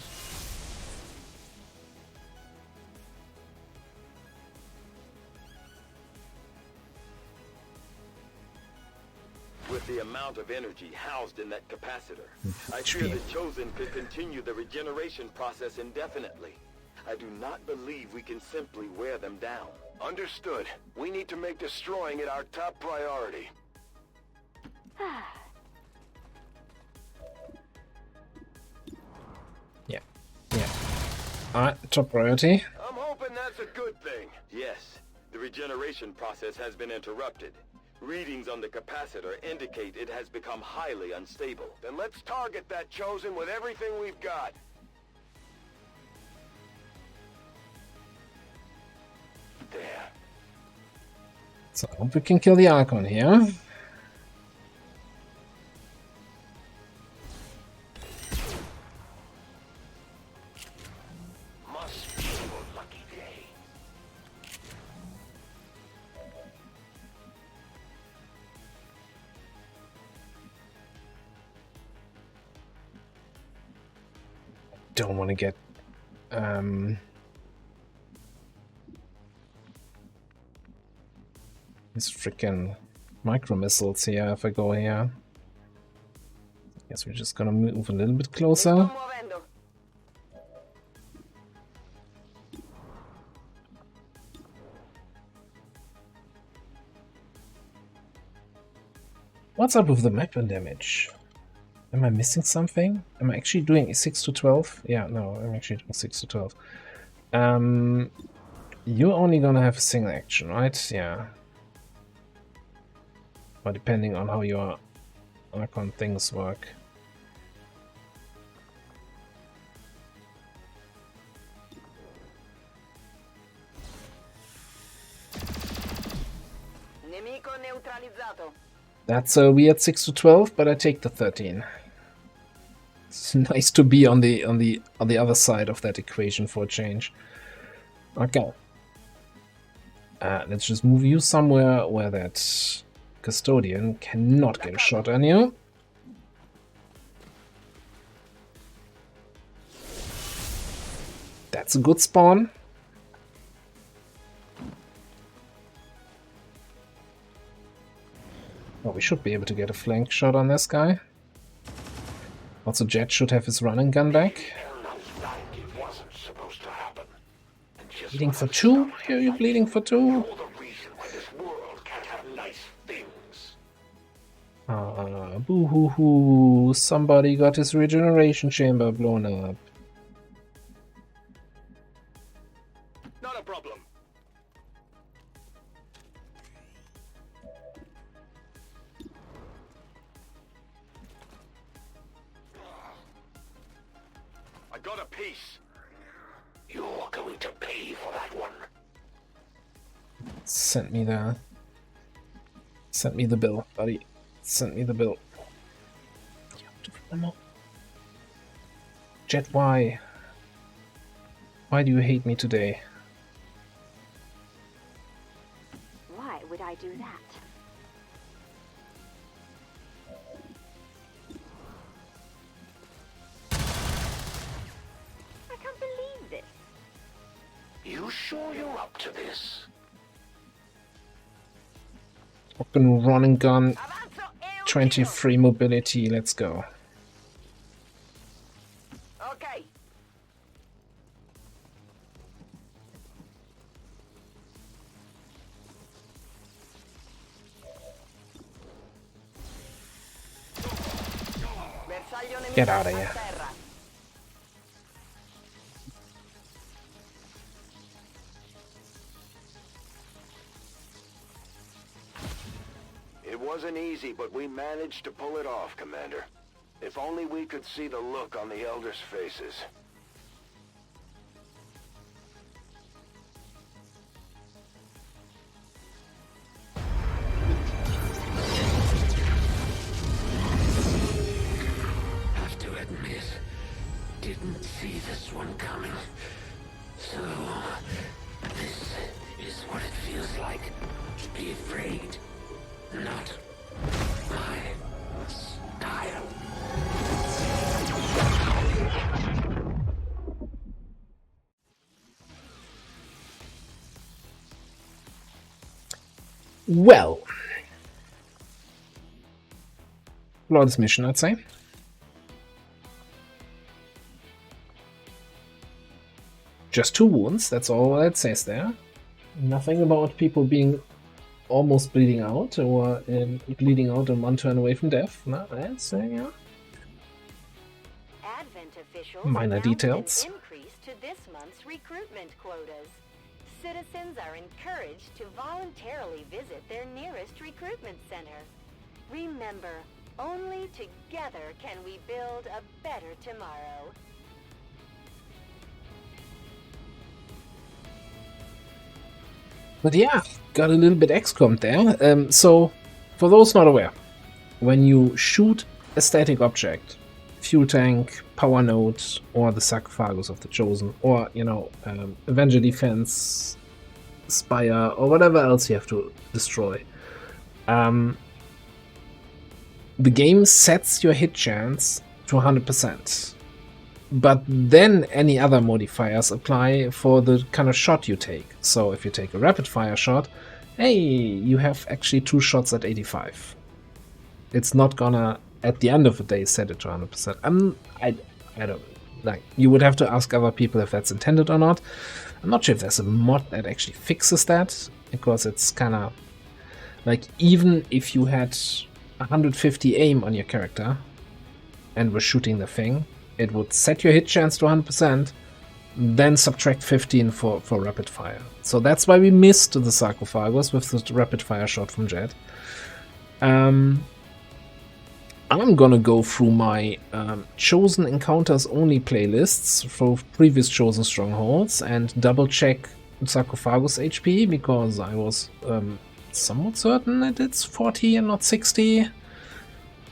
With the amount of energy housed in that capacitor, I fear the Chosen could continue the regeneration process indefinitely. I do not believe we can simply wear them down. Understood. We need to make destroying it our top priority. Yeah. Alright, top priority. I'm hoping that's a good thing. Yes, the regeneration process has been interrupted. Readings on the capacitor indicate it has become highly unstable. Then let's target that Chosen with everything we've got. There. So I hope we can kill the Archon here. don't want to get these freaking micro missiles here if I go here. Guess we're just gonna move a little bit closer. Muovendo. What's up with the map and damage? Am I missing something? Am I actually doing 6 to 12? Yeah, no, I'm actually doing 6 to 12. You're only gonna have a single action, right? Yeah. But depending on how your Archon things work. Nemico neutralizzato. That's a weird 6 to 12, but I take the 13. It's nice to be on the other side of that equation for a change. Okay. Let's just move you somewhere where that custodian cannot get a shot on you. That's a good spawn. Oh, we should be able to get a flank shot on this guy. Also, Jet should have his running gun back. Bleeding for 2? Are you bleeding for 2? Ah, boo-hoo-hoo. Somebody got his regeneration chamber blown up. Not a problem. I got a piece. You're going to pay for that one. Send me the... Send me the bill, buddy. Send me the bill. Jet, why? Why do you hate me today? Why would I do that? I can't believe this. You sure you're up to this? Fucking running gun, Avanzo e 23 mobility, let's go. Ok. Bersaglio nemico Get out of a here. terra. It wasn't easy, but we managed to pull it off, Commander. If only we could see the look on the Elders' faces. Have to admit, didn't see this one coming. So, this is what it feels like to be afraid. Not my style. Well. Flawless mission, I'd say. Just 2 wounds, that's all it says there. Nothing about people being almost bleeding out or bleeding out and 1 turn away from death. No, that's, yeah. Advent officials Minor announced details. an increase to this month's recruitment quotas. Citizens are encouraged to voluntarily visit their nearest recruitment center. Remember, only together can we build a better tomorrow. But yeah, got a little bit XCOM there. So, for those not aware, when you shoot a static object, fuel tank, power node, or the sarcophagus of the Chosen, or, you know, Avenger Defense, Spire, or whatever else you have to destroy, the game sets your hit chance to 100%. but then any other modifiers apply for the kind of shot you take. So if you take a rapid fire shot, hey, you have actually 2 shots at 85. It's not gonna, at the end of the day, set it to 100%. I don't, like, you would have to ask other people if that's intended or not. I'm not sure if there's a mod that actually fixes that, because it's kind of like, even if you had 150 aim on your character and were shooting the thing, it would set your hit chance to 100%, then subtract 15 for rapid fire. So that's why we missed the sarcophagus with the rapid fire shot from Jet. I'm gonna go through my chosen encounters only playlists for previous chosen strongholds and double check sarcophagus HP, because I was somewhat certain that it's 40 and not 60,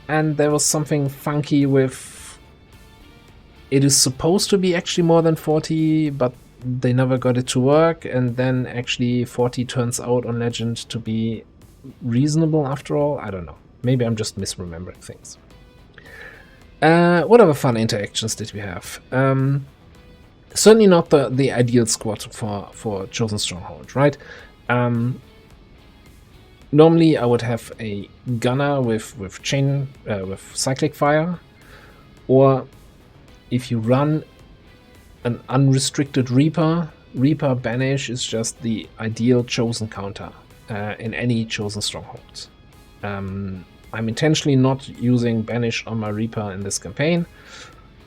and there was something funky with it is supposed to be actually more than 40, but they never got it to work, and then actually 40 turns out on Legend to be reasonable after all. I don't know. Maybe I'm just misremembering things. What other fun interactions did we have? Certainly not the ideal squad for Chosen Stronghold, right? Normally I would have a gunner with cyclic fire, or if you run an unrestricted Reaper Banish is just the ideal chosen counter in any chosen stronghold. I'm intentionally not using Banish on my Reaper in this campaign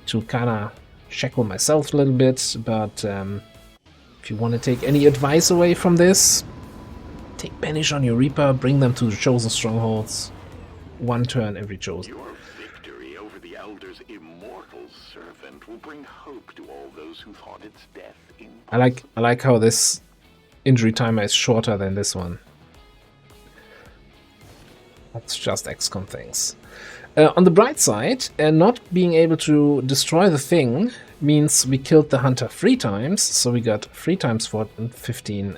to kind of shackle myself a little bit, but if you want to take any advice away from this, take Banish on your Reaper, bring them to the chosen strongholds, 1 turn every chosen. Your victory over the Elder's immortal servant will bring hope to all those who thought its death impossible. I like how this injury timer is shorter than this one. That's just XCOM things. On the bright side, not being able to destroy the thing means we killed the hunter 3 times, so we got 3 times 4 and 15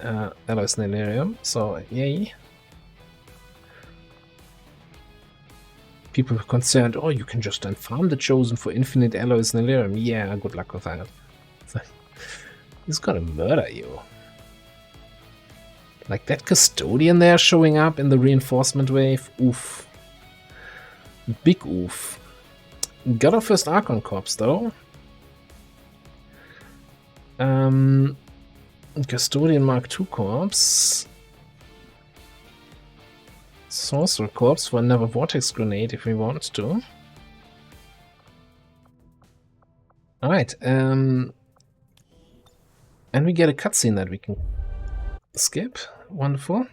alloys Nilarium, so yay. People were concerned, oh, you can just then farm the Chosen for infinite alloys Nilarium. Yeah, good luck with that. He's gonna murder you. Like that custodian there showing up in the reinforcement wave. Oof. Big oof. Got our first Archon Corps though. Custodian Mark II Corps. Sorcerer Corps for another Vortex Grenade if we want to. Alright, and we get a cutscene that we can skip. Wonderful.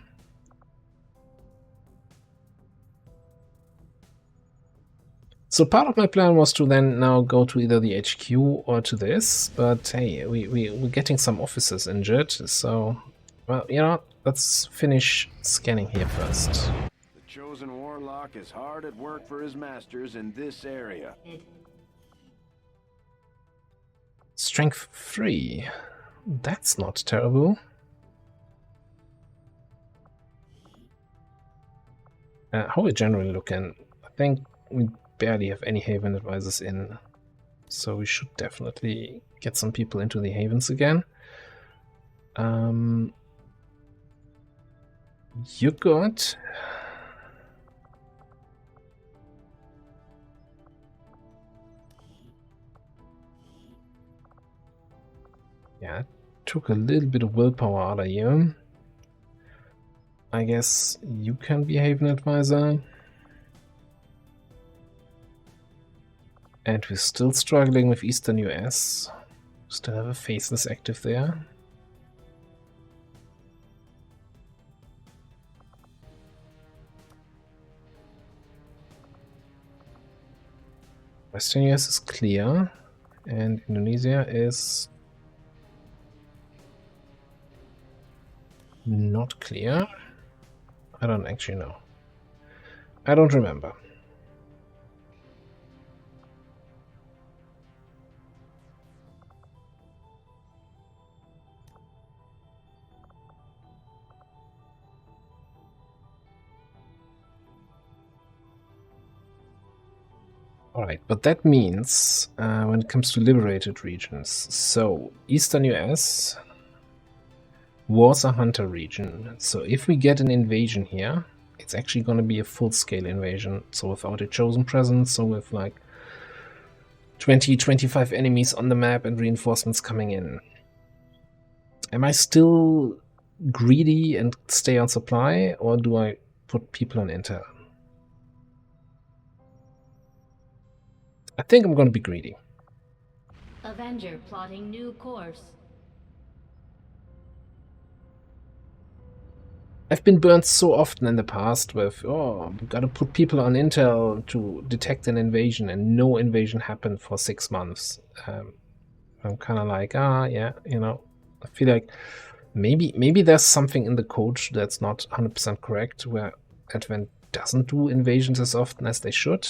So part of my plan was to then now go to either the HQ or to this, but hey, we're getting some officers injured, so, well, you know, let's finish scanning here first. The Chosen Warlock is hard at work for his masters in this area. Strength 3. That's not terrible. How we generally looking? I think we barely have any Haven advisors in, so we should definitely get some people into the Havens again. You got... Yeah, took a little bit of willpower out of you. I guess you can be Haven Advisor. And we're still struggling with Eastern US. Still have a Faceless active there. Western US is clear. And Indonesia is not clear. I don't actually know. I don't remember. Alright, but that means when it comes to liberated regions, so Eastern US was a hunter region. So if we get an invasion here, it's actually going to be a full-scale invasion. So without a chosen presence, so with like 20-25 enemies on the map and reinforcements coming in. Am I still greedy and stay on supply, or do I put people on intel? I think I'm going to be greedy. Avenger plotting new course. I've been burned so often in the past with, oh, we gotta put people on intel to detect an invasion, and no invasion happened for 6 months. I'm kind of like, yeah, you know, I feel like maybe there's something in the code that's not 100% correct, where Advent doesn't do invasions as often as they should.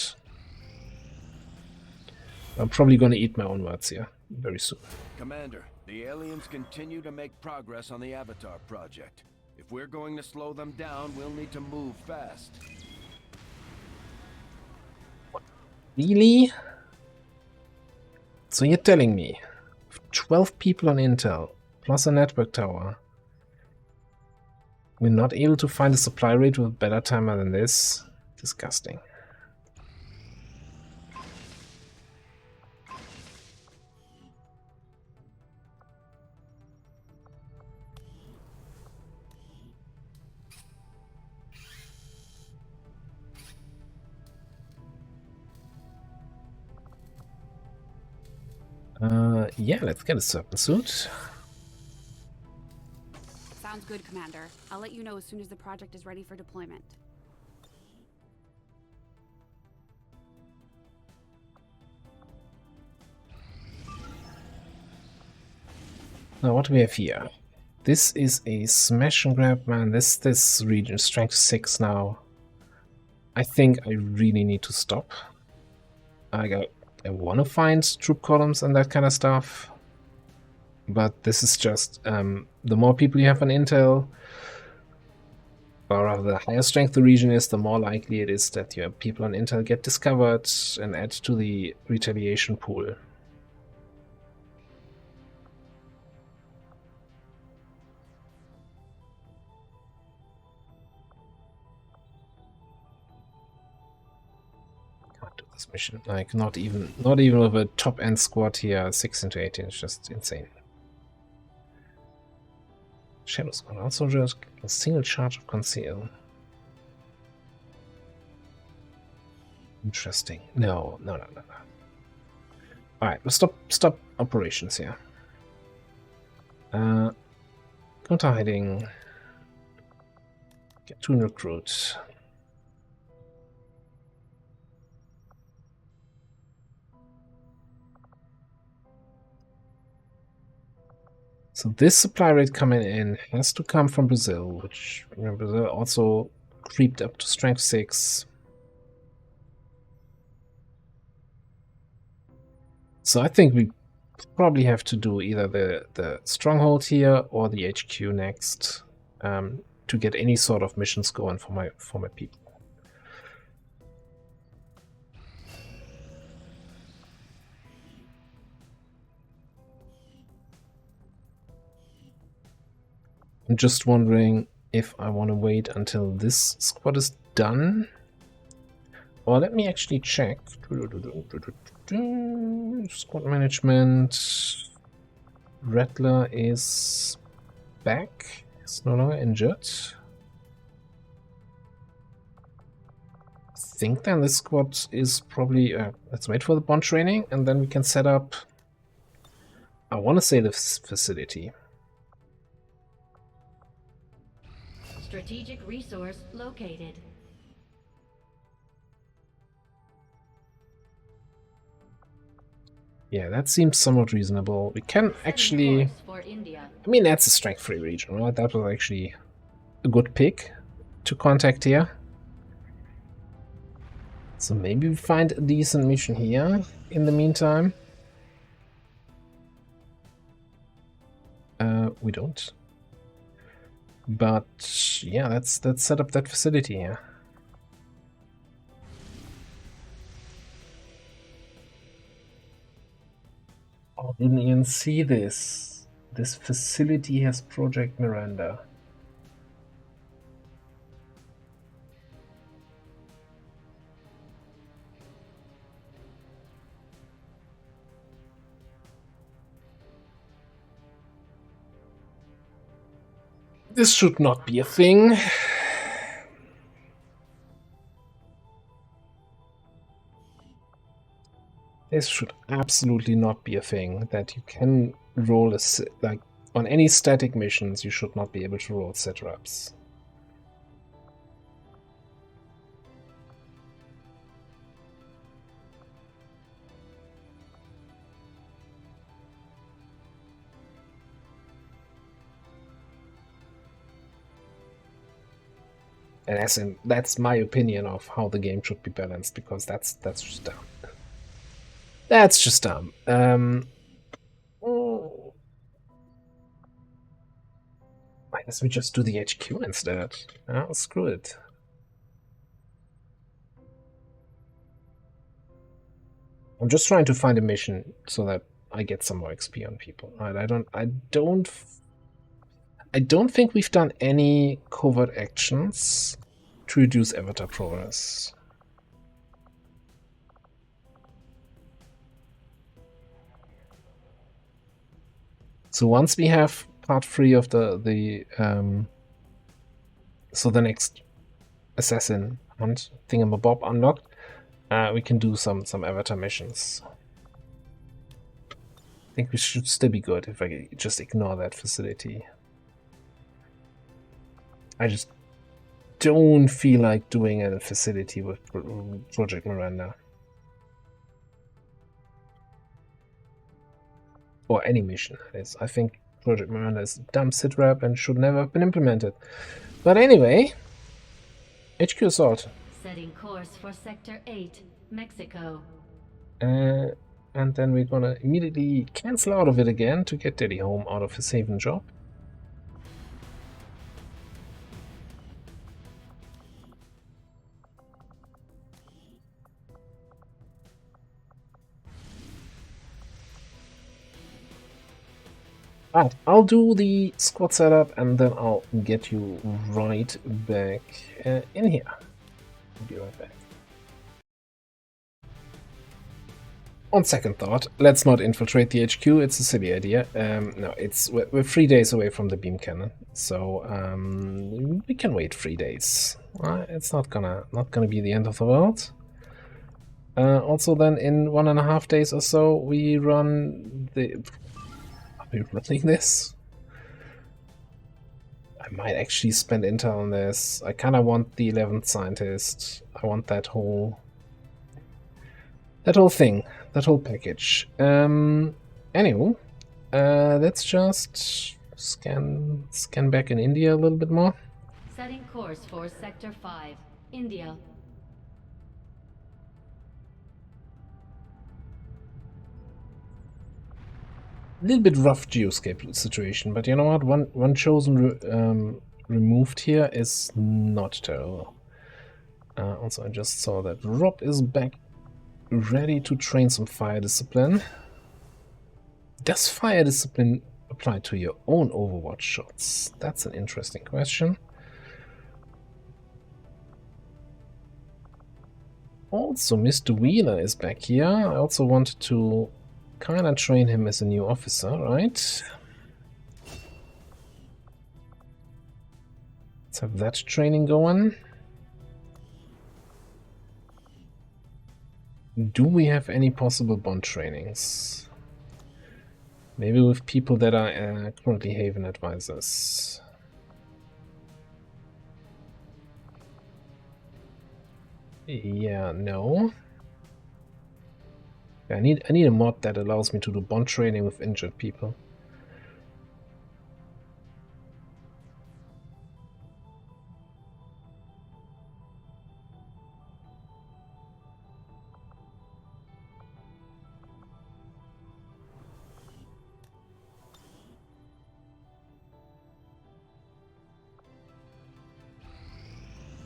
I'm probably gonna eat my own words here very soon. Commander, the aliens continue to make progress on the Avatar project. If we're going to slow them down, we'll need to move fast. Really? So you're telling me, with 12 people on intel, plus a network tower, we're not able to find a supply rate with a better timer than this? Disgusting. Yeah, let's get a serpent suit. Sounds good, Commander. I'll let you know as soon as the project is ready for deployment. Now, what do we have here? This is a smash and grab, man. This region is strength 6 now. I think I really need to stop. I want to find troop columns and that kind of stuff, but this is just the more people you have on intel, or rather the higher strength the region is, the more likely it is that your people on intel get discovered and add to the retaliation pool. This mission, like not even with a top end squad here, 6 into 18, it's just insane. Shadow squad also just a single charge of conceal. Interesting. No. Alright, we'll stop operations here. Go to hiding. Get to recruit. So this supply rate coming in has to come from Brazil, which Brazil also creeped up to strength 6. So I think we probably have to do either the Stronghold here or the HQ next to get any sort of missions going for my people. I'm just wondering if I want to wait until this squad is done. Or let me actually check. Squad management. Rattler is back. He's no longer injured. I think then this squad is probably... let's wait for the bond training and then we can set up... I want to say this facility. Strategic resource located. Yeah, that seems somewhat reasonable. We can actually... I mean, that's a strength-free region, right? That was actually a good pick to contact here. So maybe we find a decent mission here in the meantime. We don't. But yeah, let's set up that facility here. Didn't even see this. This facility has Project Miranda. This should not be a thing. This should absolutely not be a thing that you can roll like on any static missions. You should not be able to roll setups. And that's my opinion of how the game should be balanced, because that's just dumb. That's just dumb. Why don't we just do the HQ instead? Oh, screw it. I'm just trying to find a mission so that I get some more XP on people. Right? I don't think we've done any covert actions to reduce avatar progress. So once we have part 3 of the next assassin hunt thingamabob unlocked, we can do some avatar missions. I think we should still be good if I just ignore that facility. I just don't feel like doing a facility with Project Miranda. Or any mission, that is. I think Project Miranda is a dumb sitrep and should never have been implemented. But anyway, HQ Assault. Setting course for Sector 8, Mexico. And then we're gonna immediately cancel out of it again to get Daddy home out of his haven job. Right, I'll do the squad setup and then I'll get you right back in here. I'll be right back. On second thought, let's not infiltrate the HQ. It's a silly idea. No, we're 3 days away from the beam cannon, so we can wait 3 days. It's not gonna be the end of the world. Also, then in 1.5 days or so, we run the. Are we running this? I might actually spend intel on this. I kind of want the 11th scientist. I want that whole thing, that whole package. Anyway, let's just scan back in India a little bit more. Setting course for Sector 5, India. A little bit rough geoscape situation, but you know what? One chosen removed here is not terrible. Also, I just saw that Rob is back, ready to train some fire discipline. Does fire discipline apply to your own Overwatch shots? That's an interesting question. Also, Mr. Wheeler is back here. I also wanted to kind of train him as a new officer, right? Let's have that training going. Do we have any possible bond trainings? Maybe with people that are currently Haven advisors. Yeah, no. I need a mod that allows me to do bond training with injured people.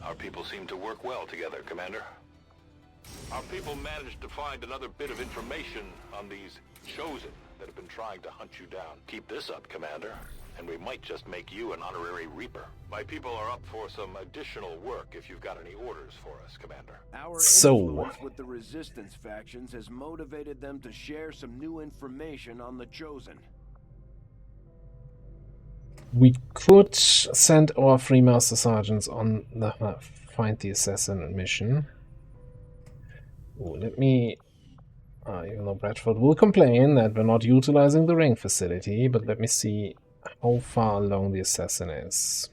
Our people seem to work well together, Commander. Our people managed to find another bit of information on these Chosen. that have been trying to hunt you down. Keep this up, Commander, and we might just make you an honorary Reaper. My people are up for some additional work if you've got any orders for us, Commander. Our So, influence with the resistance factions has motivated them to share some new information on the Chosen. we could send our 3 Master Sergeants on the Find the Assassin mission. Ooh, let me... even though Bradford will complain that we're not utilizing the ring facility, but let me see how far along the assassin is.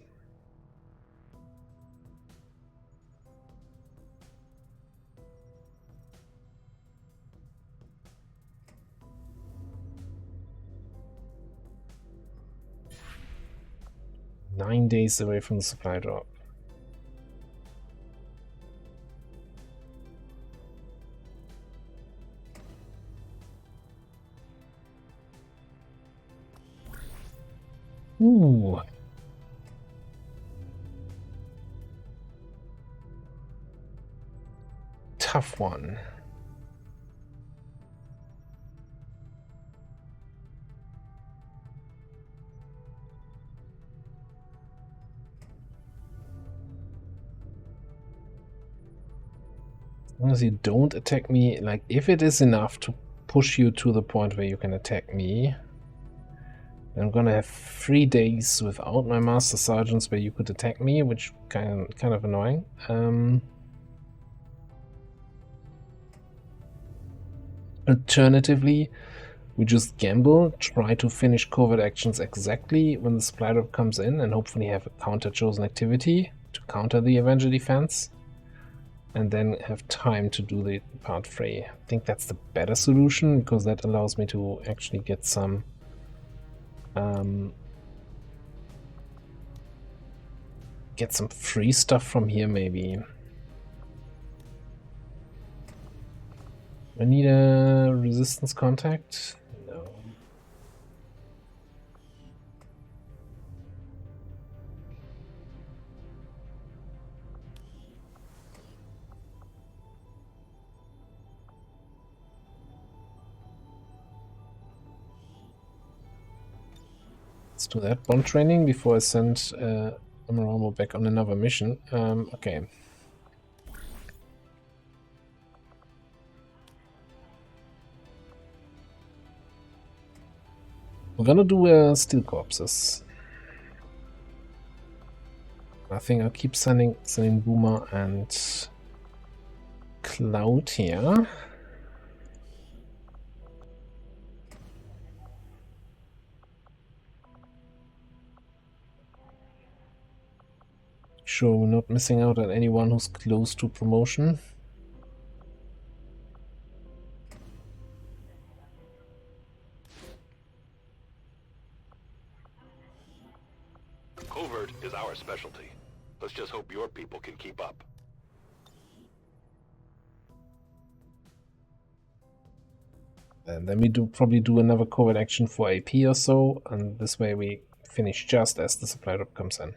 Nine days away from the supply drop. Ooh. Tough one. As long as you don't attack me, like if it is enough to push you to the point where you can attack me, I'm gonna have 3 days without my Master Sergeants where you could attack me, which kind of annoying. Alternatively, we just gamble, try to finish covert actions exactly when the supply drop comes in, and hopefully have a counter-chosen activity to counter the Avenger defense, and then have time to do the part fray. I think that's the better solution, because that allows me to actually get some free stuff from here, maybe. I need a resistance contact? No. Let's do that bond training before I send Amoramo back on another mission. Okay. We're gonna do steel corpses. I think I'll keep sending Boomer and Cloud here. Sure, we're not missing out on anyone who's close to promotion. Covert is our specialty. Let's just hope your people can keep up. And then we probably do another covert action for AP or so, and this way we finish just as the supply drop comes in.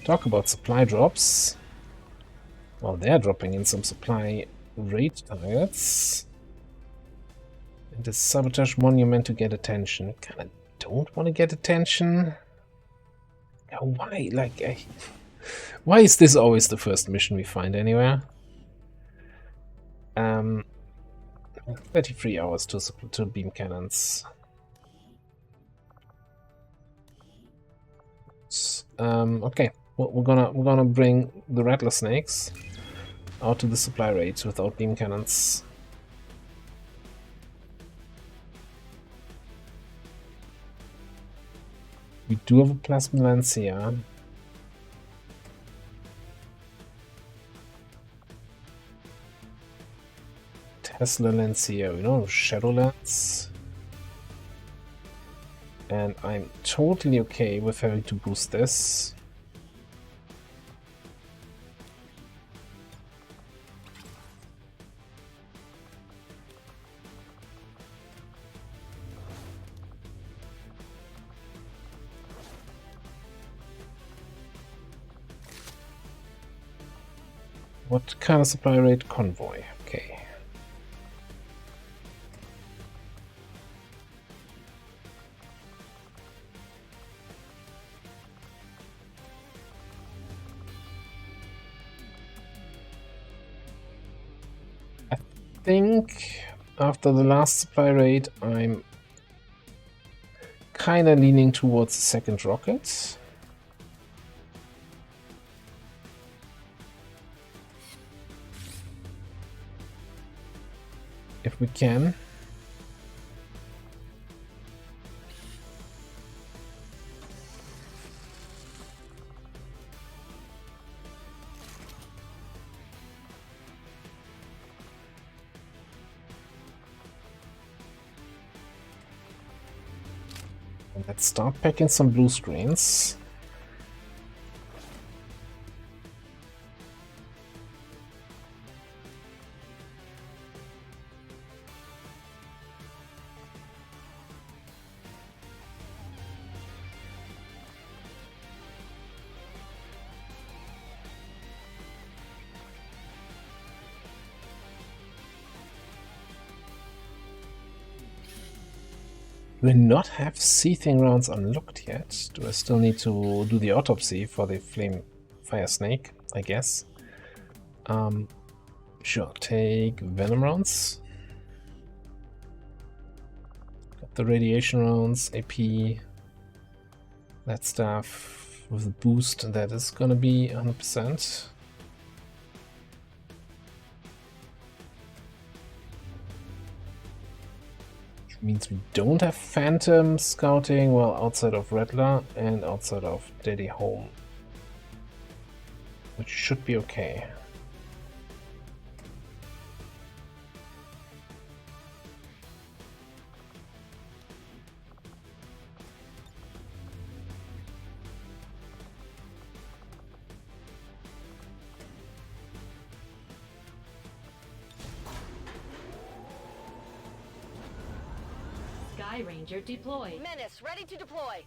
Talk about supply drops. Well, they're dropping in some supply raid targets. And the sabotage monument to get attention. Kinda don't want to get attention. Why? Like, why is this always the first mission we find anywhere? 33 hours to beam cannons. Okay. Well, we're gonna bring the Rattler Snakes out to the supply raids without beam cannons. We do have a Plasma Lancia. Tesla Lancia, we know Shadowlands. And I'm totally okay with having to boost this. What kind of supply rate? Convoy. Okay. I think after the last supply rate, I'm kind of leaning towards the second rocket. If we can. And let's start packing some blue screens. Do I not have seething rounds unlocked yet? Do I still need to do the autopsy for the flame fire snake? I guess. Sure, take venom rounds. Got the radiation rounds, AP, that stuff with the boost. That is gonna be 100%. Means we don't have Phantom Scouting, well, outside of Rattler and outside of Daddy Home, which should be okay. Ranger deployed. Menace ready to deploy.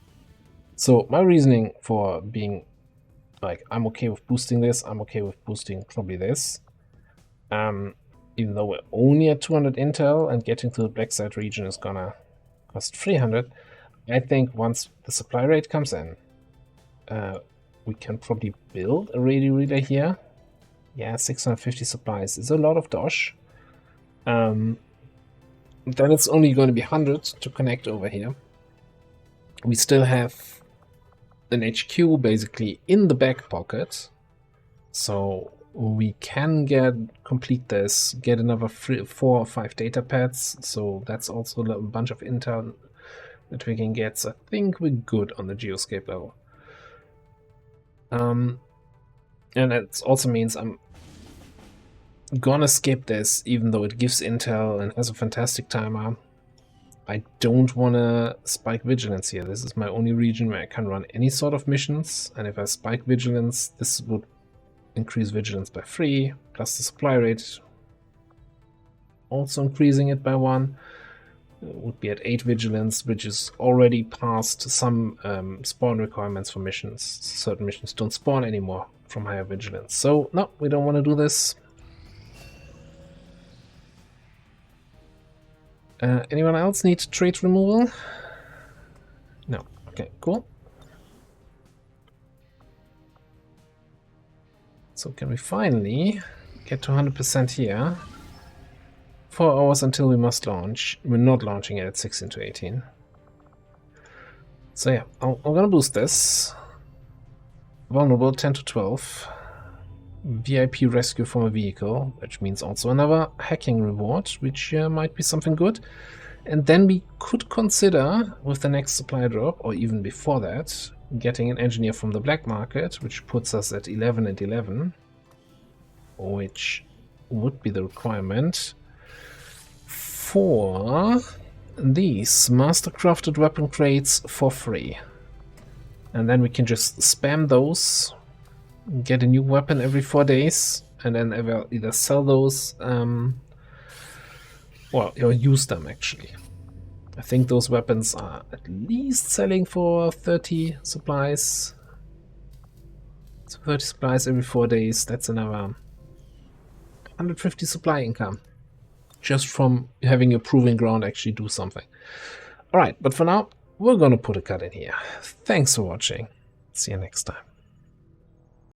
So my reasoning for being like, I'm okay with boosting this, I'm okay with boosting probably this. Even though we're only at 200 intel and getting to the black site region is gonna cost 300, I think once the supply rate comes in, we can probably build a radio relay here. Yeah, 650 supplies is a lot of dosh. Then it's only going to be 100 to connect over here. We still have an HQ basically in the back pocket, so we can complete this, get another 4 or 5 data pads, so that's also a bunch of intel that we can get. So I think we're good on the geoscape level. And it also means I'm gonna skip this, even though it gives intel and has a fantastic timer. I don't want to spike vigilance here. This is my only region where I can run any sort of missions, and if I spike vigilance, this would increase vigilance by 3, plus the supply rate, also increasing it by 1. It would be at 8 vigilance, which is already past some spawn requirements for missions. Certain missions don't spawn anymore from higher vigilance. So no, we don't want to do this. Anyone else need trait removal? No. Okay, cool. So can we finally get to 100% here? 4 hours until we must launch. We're not launching it at 16 to 18. So yeah, I'm gonna boost this. Vulnerable 10 to 12. VIP rescue from a vehicle, which means also another hacking reward, which might be something good. And then we could consider, with the next supply drop, or even before that, getting an engineer from the black market, which puts us at 11 and 11, which would be the requirement for these master-crafted weapon crates for free. And then we can just spam those, get a new weapon every 4 days, and then either sell those, or use them actually. I think those weapons are at least selling for 30 supplies. So 30 supplies every 4 days, that's another 150 supply income. Just from having a proving ground actually do something. Alright, but for now, we're gonna put a cut in here. Thanks for watching. See you next time.